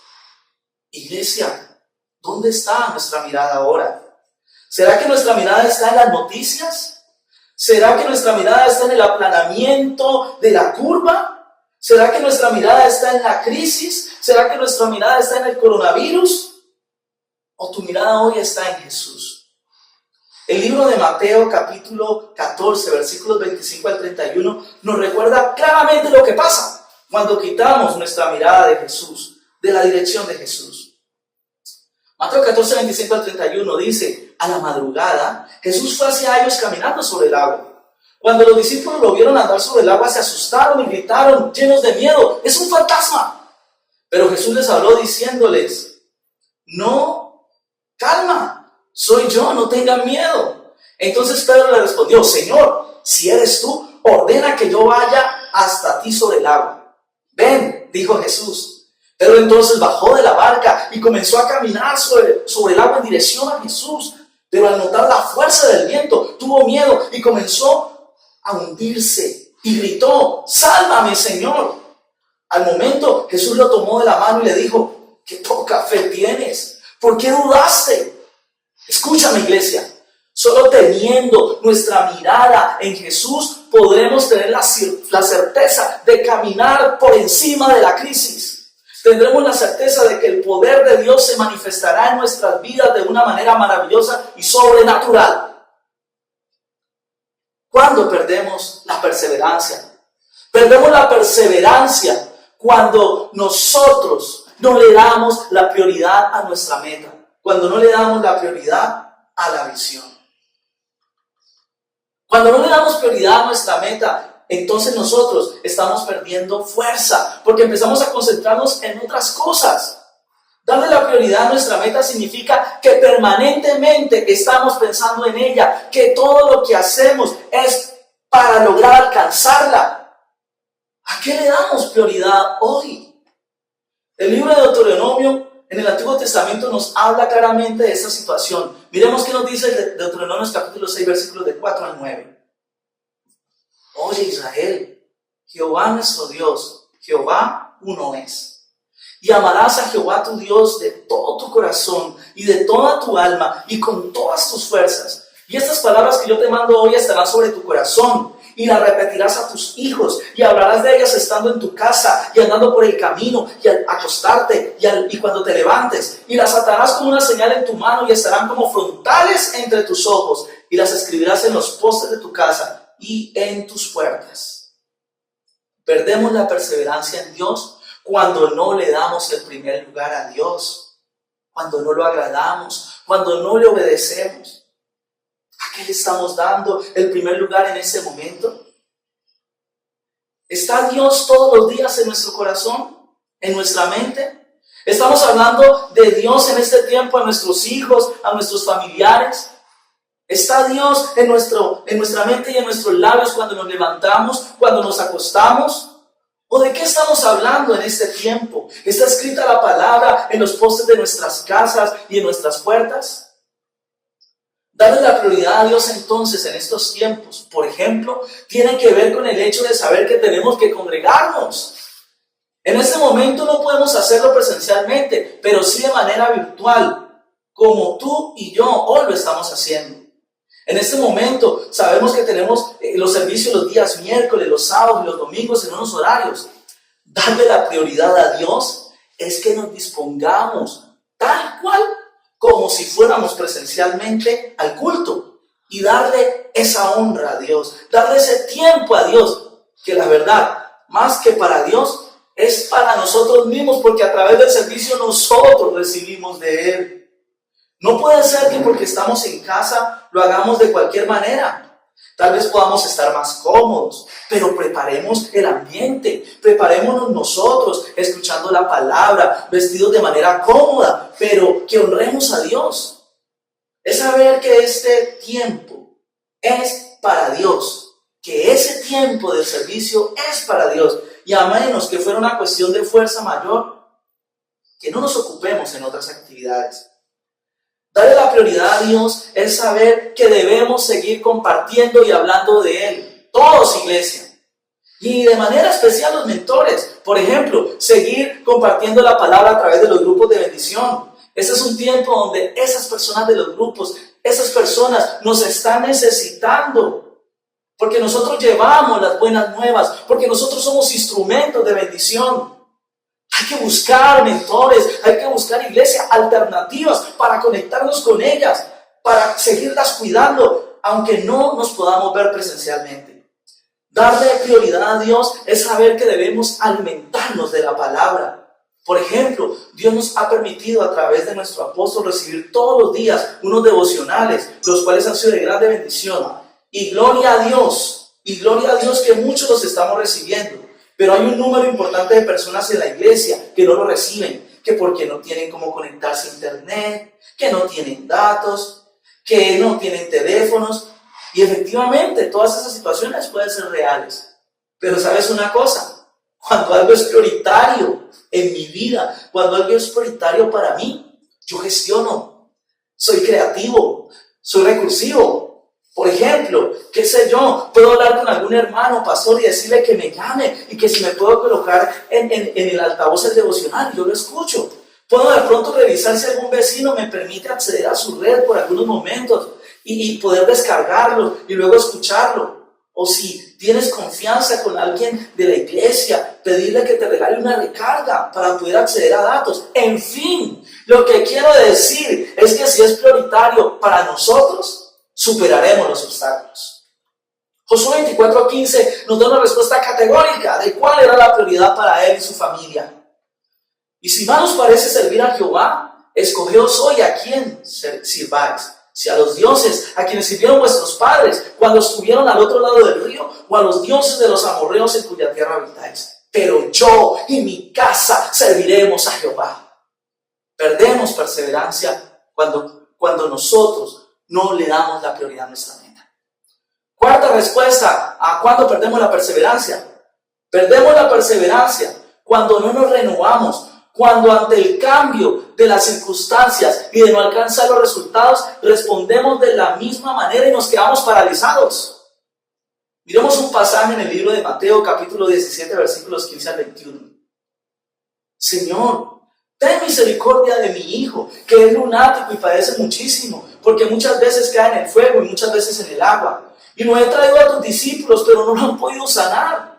Iglesia, ¿dónde está nuestra mirada ahora? ¿Será que nuestra mirada está en las noticias? ¿Será que nuestra mirada está en el aplanamiento de la curva? ¿Será que nuestra mirada está en la crisis? ¿Será que nuestra mirada está en el coronavirus? ¿O tu mirada hoy está en Jesús? El libro de Mateo capítulo 14, versículos 25 al 31, nos recuerda claramente lo que pasa cuando quitamos nuestra mirada de Jesús, de la dirección de Jesús. Mateo 14, 25 al 31 dice: a la madrugada, Jesús fue hacia ellos caminando sobre el agua. Cuando los discípulos lo vieron andar sobre el agua, se asustaron y gritaron, llenos de miedo: ¡es un fantasma! Pero Jesús les habló diciéndoles: no, calma, soy yo, no tengan miedo. Entonces Pedro le respondió: Señor, si eres tú, ordena que yo vaya hasta ti sobre el agua. Ven, dijo Jesús. Pedro entonces bajó de la barca y comenzó a caminar sobre el agua en dirección a Jesús. Pero al notar la fuerza del viento, tuvo miedo y comenzó a hundirse y gritó: ¡sálvame, Señor! Al momento Jesús lo tomó de la mano y le dijo: ¡qué poca fe tienes! ¿Por qué dudaste? Escúchame, iglesia, solo teniendo nuestra mirada en Jesús podremos tener la certeza de caminar por encima de la crisis. Tendremos la certeza de que el poder de Dios se manifestará en nuestras vidas de una manera maravillosa y sobrenatural. ¿Cuándo perdemos la perseverancia? Perdemos la perseverancia cuando nosotros no le damos la prioridad a nuestra meta, cuando no le damos la prioridad a la visión. Cuando no le damos prioridad a nuestra meta, entonces nosotros estamos perdiendo fuerza, porque empezamos a concentrarnos en otras cosas. Darle la prioridad a nuestra meta significa que permanentemente estamos pensando en ella, que todo lo que hacemos es para lograr alcanzarla. ¿A qué le damos prioridad hoy? El libro de Deuteronomio en el Antiguo Testamento nos habla claramente de esta situación. Miremos qué nos dice Deuteronomio capítulo 6, versículos de 4 al 9. Oye Israel, Jehová nuestro Dios, Jehová uno es. Y amarás a Jehová tu Dios de todo tu corazón y de toda tu alma y con todas tus fuerzas. Y estas palabras que yo te mando hoy estarán sobre tu corazón y las repetirás a tus hijos y hablarás de ellas estando en tu casa y andando por el camino y al acostarte y cuando te levantes. Y las atarás como una señal en tu mano y estarán como frontales entre tus ojos y las escribirás en los postes de tu casa y en tus puertas. Perdemos la perseverancia en Dios cuando no le damos el primer lugar a Dios, cuando no lo agradamos, cuando no le obedecemos. ¿A qué le estamos dando el primer lugar en ese momento? ¿Está Dios todos los días en nuestro corazón, en nuestra mente? ¿Estamos hablando de Dios en este tiempo a nuestros hijos, a nuestros familiares? ¿Está Dios en nuestra mente y en nuestros labios cuando nos levantamos, cuando nos acostamos? ¿O de qué estamos hablando en este tiempo? ¿Está escrita la palabra en los postes de nuestras casas y en nuestras puertas? Darle la prioridad a Dios entonces en estos tiempos, por ejemplo, tiene que ver con el hecho de saber que tenemos que congregarnos. En este momento no podemos hacerlo presencialmente, pero sí de manera virtual, como tú y yo hoy lo estamos haciendo. En este momento sabemos que tenemos los servicios los días miércoles, los sábados y los domingos en unos horarios. Darle la prioridad a Dios es que nos dispongamos tal cual como si fuéramos presencialmente al culto y darle esa honra a Dios, darle ese tiempo a Dios, que la verdad, más que para Dios, es para nosotros mismos, porque a través del servicio nosotros recibimos de Él. No puede ser que porque estamos en casa lo hagamos de cualquier manera. Tal vez podamos estar más cómodos, pero preparemos el ambiente, preparémonos nosotros, escuchando la palabra, vestidos de manera cómoda, pero que honremos a Dios. Es saber que este tiempo es para Dios, que ese tiempo del servicio es para Dios, y a menos que fuera una cuestión de fuerza mayor, que no nos ocupemos en otras actividades. Darle la prioridad a Dios es saber que debemos seguir compartiendo y hablando de Él. Todos, iglesia. Y de manera especial los mentores. Por ejemplo, seguir compartiendo la palabra a través de los grupos de bendición. Este es un tiempo donde esas personas de los grupos, esas personas nos están necesitando. Porque nosotros llevamos las buenas nuevas. Porque nosotros somos instrumentos de bendición. Hay que buscar mentores, hay que buscar iglesias alternativas para conectarnos con ellas, para seguirlas cuidando, aunque no nos podamos ver presencialmente. Darle prioridad a Dios es saber que debemos alimentarnos de la palabra. Por ejemplo, Dios nos ha permitido a través de nuestro apóstol recibir todos los días unos devocionales, los cuales han sido de grande bendición. Y gloria a Dios que muchos los estamos recibiendo. Pero hay un número importante de personas en la iglesia que no lo reciben, que porque no tienen cómo conectarse a internet, que no tienen datos, que no tienen teléfonos. Y efectivamente, todas esas situaciones pueden ser reales. Pero ¿sabes una cosa? Cuando algo es prioritario en mi vida, cuando algo es prioritario para mí, yo gestiono, soy creativo, soy recursivo. Por ejemplo, qué sé yo, puedo hablar con algún hermano, pastor, y decirle que me llame y que si me puedo colocar en el altavoz el devocional, yo lo escucho. Puedo de pronto revisar si algún vecino me permite acceder a su red por algunos momentos y poder descargarlo y luego escucharlo. O si tienes confianza con alguien de la iglesia, pedirle que te regale una recarga para poder acceder a datos. En fin, lo que quiero decir es que si es prioritario para nosotros, superaremos los obstáculos. Josué 24:15 nos da una respuesta categórica de cuál era la prioridad para él y su familia. Y si más os parece servir a Jehová, escogeos hoy a quién sirváis. Si a los dioses a quienes sirvieron vuestros padres cuando estuvieron al otro lado del río, o a los dioses de los amorreos en cuya tierra habitáis. Pero yo y mi casa serviremos a Jehová. Perdemos perseverancia cuando nosotros no le damos la prioridad a nuestra meta. Cuarta respuesta a cuándo perdemos la perseverancia. Perdemos la perseverancia cuando no nos renovamos. Cuando ante el cambio de las circunstancias y de no alcanzar los resultados, respondemos de la misma manera y nos quedamos paralizados. Miremos un pasaje en el libro de Mateo, capítulo 17, versículos 15 al 21. Señor, ten misericordia de mi hijo, que es lunático y padece muchísimo, porque muchas veces cae en el fuego y muchas veces en el agua. Y lo he traído a tus discípulos, pero no lo han podido sanar.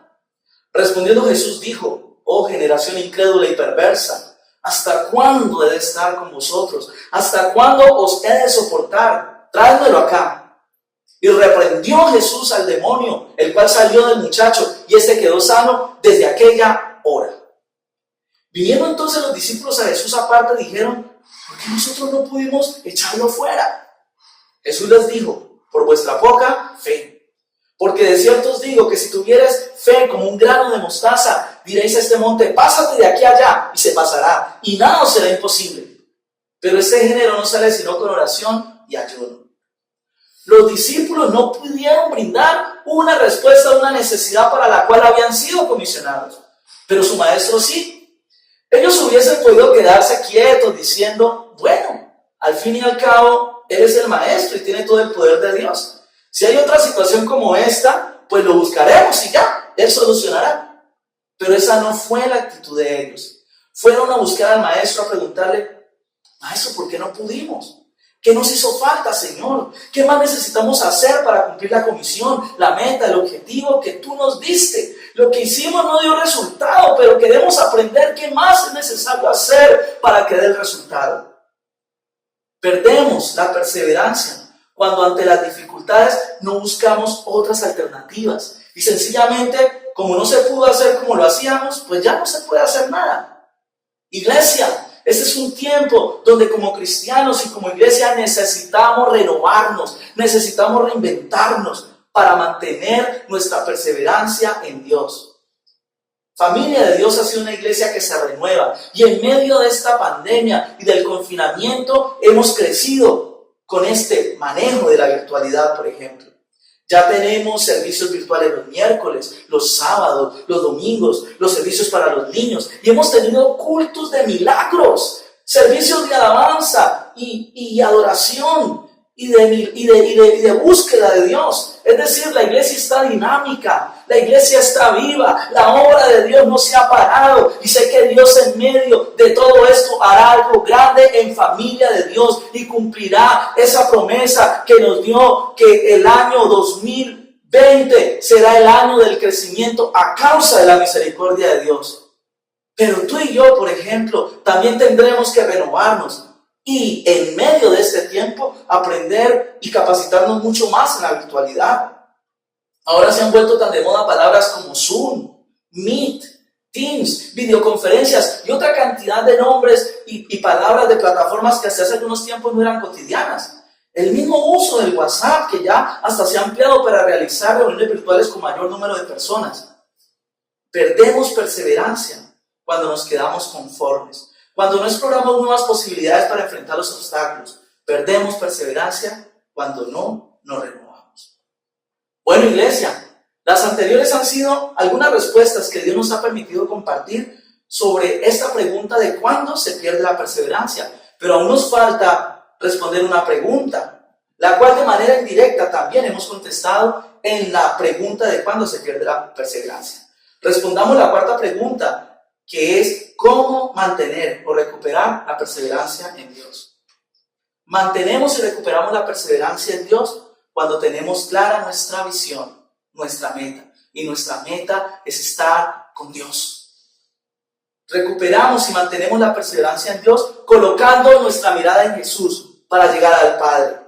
Respondiendo Jesús dijo: oh generación incrédula y perversa, ¿hasta cuándo he de estar con vosotros? ¿Hasta cuándo os he de soportar? Tráedmelo acá. Y reprendió Jesús al demonio, el cual salió del muchacho, y éste quedó sano desde aquella hora. Viniendo entonces los discípulos a Jesús aparte, dijeron: ¿por qué nosotros no pudimos echarlo fuera? Jesús les dijo: por vuestra poca fe. Porque de cierto os digo que si tuvierais fe como un grano de mostaza, diréis a este monte: pásate de aquí a allá, y se pasará, y nada os será imposible. Pero este género no sale sino con oración y ayuno. Los discípulos no pudieron brindar una respuesta a una necesidad para la cual habían sido comisionados, pero su maestro sí. Ellos hubiesen podido quedarse quietos diciendo: bueno, al fin y al cabo, él es el maestro y tiene todo el poder de Dios. Si hay otra situación como esta, pues lo buscaremos y ya, él solucionará. Pero esa no fue la actitud de ellos. Fueron a buscar al maestro a preguntarle: maestro, ¿por qué no pudimos? ¿Qué nos hizo falta, Señor? ¿Qué más necesitamos hacer para cumplir la comisión, la meta, el objetivo que tú nos diste? Lo que hicimos no dio resultado, pero queremos aprender qué más es necesario hacer para que dé el resultado. Perdemos la perseverancia cuando ante las dificultades no buscamos otras alternativas. Y sencillamente, como no se pudo hacer como lo hacíamos, pues ya no se puede hacer nada. Iglesia, este es un tiempo donde como cristianos y como iglesia necesitamos renovarnos, necesitamos reinventarnos para mantener nuestra perseverancia en Dios. Familia de Dios ha sido una iglesia que se renueva, y en medio de esta pandemia y del confinamiento hemos crecido con este manejo de la virtualidad, por ejemplo. Ya tenemos servicios virtuales los miércoles, los sábados, los domingos, los servicios para los niños, y hemos tenido cultos de milagros, servicios de alabanza y adoración y de búsqueda de Dios. Es decir, la iglesia está dinámica, la iglesia está viva, la obra de Dios no se ha parado, y sé que Dios en medio de todo esto hará algo grande en familia de Dios y cumplirá esa promesa que nos dio, que el año 2020 será el año del crecimiento a causa de la misericordia de Dios. Pero tú y yo, por ejemplo, también tendremos que renovarnos y en medio de este tiempo aprender y capacitarnos mucho más en la virtualidad. Ahora se han vuelto tan de moda palabras como Zoom, Meet, Teams, videoconferencias y otra cantidad de nombres y palabras de plataformas que hasta hace algunos tiempos no eran cotidianas. El mismo uso del WhatsApp, que ya hasta se ha ampliado para realizar reuniones virtuales con mayor número de personas. Perdemos perseverancia cuando nos quedamos conformes, cuando no exploramos nuevas posibilidades para enfrentar los obstáculos. Perdemos perseverancia cuando no nos renovamos. Bueno, iglesia, las anteriores han sido algunas respuestas que Dios nos ha permitido compartir sobre esta pregunta de cuándo se pierde la perseverancia. Pero aún nos falta responder una pregunta, la cual de manera indirecta también hemos contestado en la pregunta de cuándo se pierde la perseverancia. Respondamos la cuarta pregunta, que es cómo mantener o recuperar la perseverancia en Dios. Mantenemos y recuperamos la perseverancia en Dios cuando tenemos clara nuestra visión, nuestra meta. Y nuestra meta es estar con Dios. Recuperamos y mantenemos la perseverancia en Dios colocando nuestra mirada en Jesús para llegar al Padre.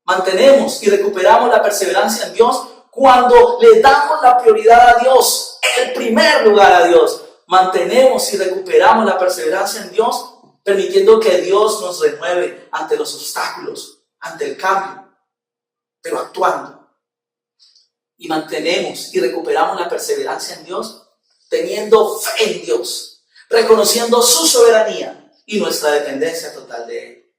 Mantenemos y recuperamos la perseverancia en Dios cuando le damos la prioridad a Dios, el primer lugar a Dios. Mantenemos y recuperamos la perseverancia en Dios permitiendo que Dios nos renueve ante los obstáculos, ante el cambio, pero actuando. Y mantenemos y recuperamos la perseverancia en Dios, teniendo fe en Dios, reconociendo su soberanía y nuestra dependencia total de Él.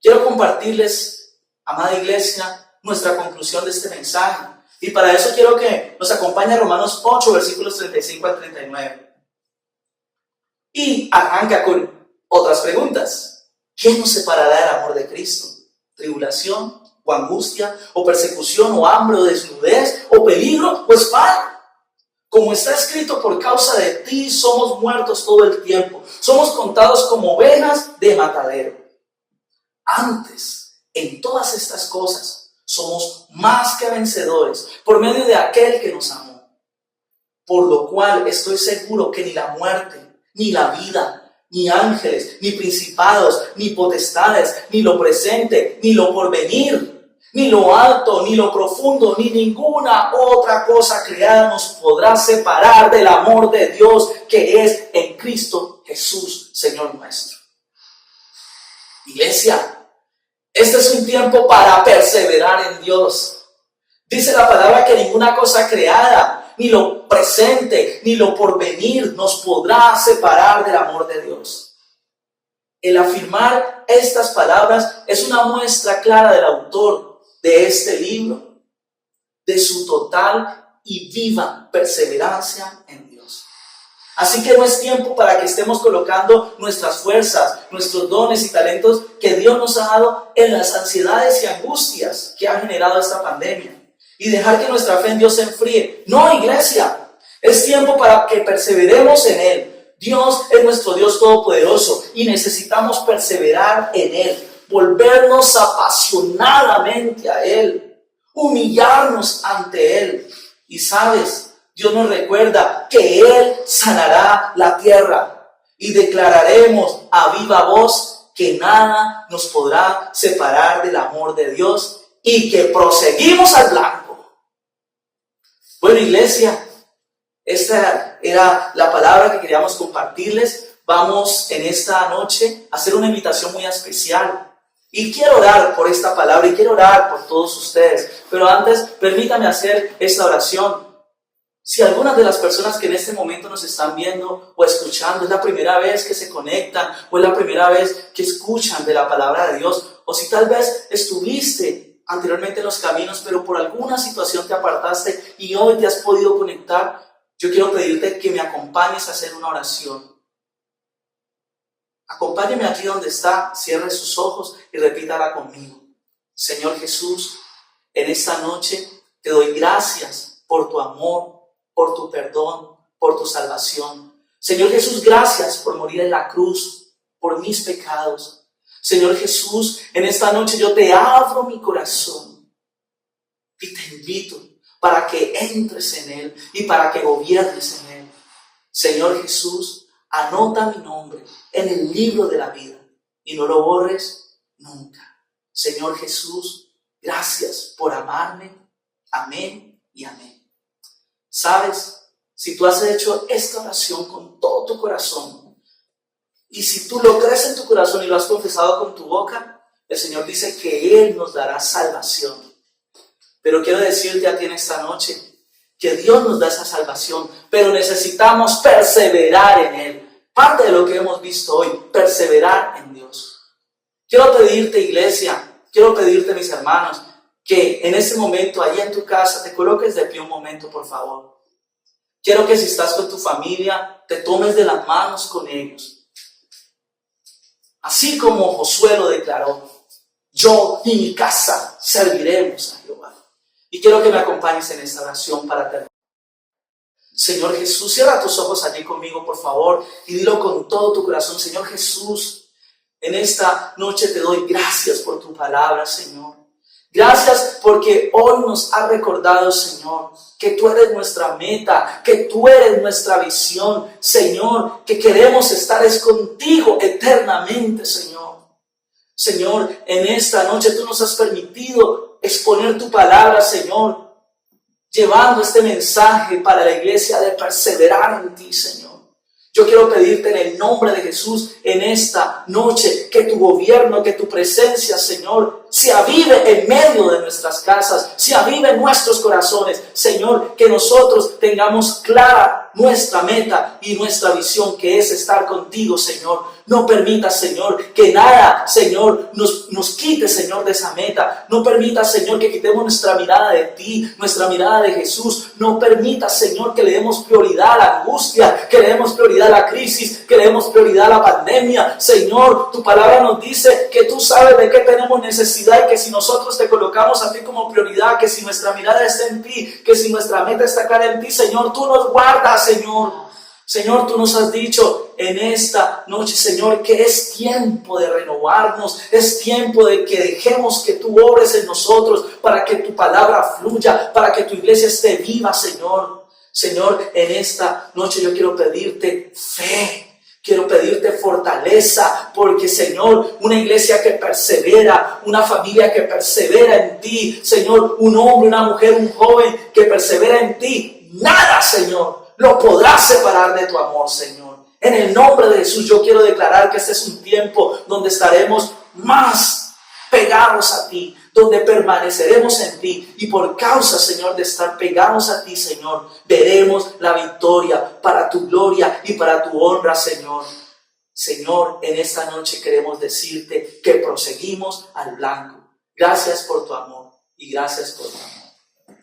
Quiero compartirles, amada iglesia, nuestra conclusión de este mensaje. Y para eso quiero que nos acompañe a Romanos 8, versículos 35 al 39. Y arranca con otras preguntas. ¿Quién nos separará del amor de Cristo? ¿Tribulación, o angustia, o persecución, o hambre, o desnudez, o peligro, o espada? Como está escrito, por causa de ti somos muertos todo el tiempo. Somos contados como ovejas de matadero. Antes, en todas estas cosas, somos más que vencedores por medio de aquel que nos amó. Por lo cual estoy seguro que ni la muerte, ni la vida, ni ángeles, ni principados, ni potestades, ni lo presente, ni lo porvenir, ni lo alto, ni lo profundo, ni ninguna otra cosa creada nos podrá separar del amor de Dios que es en Cristo Jesús, Señor nuestro. Iglesia, este es un tiempo para perseverar en Dios. Dice la palabra que ninguna cosa creada, ni lo presente, ni lo porvenir nos podrá separar del amor de Dios. El afirmar estas palabras es una muestra clara del autor de este libro, de su total y viva perseverancia en Dios. Así que no es tiempo para que estemos colocando nuestras fuerzas, nuestros dones y talentos que Dios nos ha dado en las ansiedades y angustias que ha generado esta pandemia y dejar que nuestra fe en Dios se enfríe. No, iglesia, es tiempo para que perseveremos en Él. Dios es nuestro Dios todopoderoso y necesitamos perseverar en Él, volvernos apasionadamente a Él, humillarnos ante Él. Y sabes, Dios nos recuerda que Él sanará la tierra y declararemos a viva voz que nada nos podrá separar del amor de Dios y que proseguimos al blanco. Bueno, iglesia, esta era la palabra que queríamos compartirles. Vamos en esta noche a hacer una invitación muy especial. Y quiero orar por esta palabra y quiero orar por todos ustedes. Pero antes, permítame hacer esta oración. Si algunas de las personas que en este momento nos están viendo o escuchando es la primera vez que se conectan o es la primera vez que escuchan de la palabra de Dios, o si tal vez estuviste anteriormente en los caminos, pero por alguna situación te apartaste y hoy te has podido conectar, yo quiero pedirte que me acompañes a hacer una oración. Acompáñeme aquí donde está, cierre sus ojos y repítala conmigo. Señor Jesús, en esta noche te doy gracias por tu amor, por tu perdón, por tu salvación. Señor Jesús, gracias por morir en la cruz, por mis pecados. Señor Jesús, en esta noche yo te abro mi corazón y te invito para que entres en él y para que gobiernes en él. Señor Jesús, anota mi nombre en el libro de la vida y no lo borres nunca. Señor Jesús, gracias por amarme. Amén y amén. ¿Sabes? Si tú has hecho esta oración con todo tu corazón, y si tú lo crees en tu corazón y lo has confesado con tu boca, el Señor dice que Él nos dará salvación. Pero quiero decirte a ti en esta noche que Dios nos da esa salvación, pero necesitamos perseverar en Él. Parte de lo que hemos visto hoy, perseverar en Dios. Quiero pedirte, iglesia, quiero pedirte, mis hermanos, que en este momento, allí en tu casa, te coloques de pie un momento, por favor. Quiero que si estás con tu familia, te tomes de las manos con ellos. Así como Josué lo declaró, yo y mi casa serviremos a Jehová. Y quiero que me acompañes en esta oración para terminar. Señor Jesús, cierra tus ojos allí conmigo, por favor, y dilo con todo tu corazón. Señor Jesús, en esta noche te doy gracias por tu palabra, Señor. Gracias porque hoy nos has recordado, Señor, que tú eres nuestra meta, que tú eres nuestra visión, Señor, que queremos estar contigo eternamente, Señor. Señor, en esta noche tú nos has permitido exponer tu palabra, Señor, llevando este mensaje para la iglesia de perseverar en ti, Señor. Yo quiero pedirte en el nombre de Jesús en esta noche que tu gobierno, que tu presencia, Señor, se avive en medio de nuestras casas, se avive en nuestros corazones. Señor, que nosotros tengamos clara nuestra meta y nuestra visión, que es estar contigo, Señor. No permita, Señor, que nada, Señor, nos quite, Señor, de esa meta. No permita, Señor, que quitemos nuestra mirada de ti, nuestra mirada de Jesús. No permita, Señor, que le demos prioridad a la angustia, que le demos prioridad a la crisis, que le demos prioridad a la pandemia. Señor, tu palabra nos dice que tú sabes de qué tenemos necesidad y que si nosotros te colocamos a ti como prioridad, que si nuestra mirada está en ti, que si nuestra meta está clara en ti, Señor, tú nos guardas, Señor. Señor, tú nos has dicho en esta noche, Señor, que es tiempo de renovarnos, es tiempo de que dejemos que tú obres en nosotros para que tu palabra fluya, para que tu iglesia esté viva, Señor. Señor, en esta noche yo quiero pedirte fe. Quiero pedirte fortaleza, porque, Señor, una iglesia que persevera, una familia que persevera en ti, Señor, un hombre, una mujer, un joven que persevera en ti, nada, Señor, lo podrás separar de tu amor, Señor. En el nombre de Jesús yo quiero declarar que este es un tiempo donde estaremos más pegados a ti, donde permaneceremos en ti, y por causa, Señor, de estar pegados a ti, Señor, veremos la victoria para tu gloria y para tu honra, Señor. Señor, en esta noche queremos decirte que proseguimos al blanco. Gracias por tu amor y gracias por tu amor.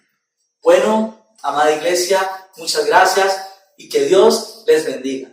Bueno, amada iglesia, muchas gracias y que Dios les bendiga.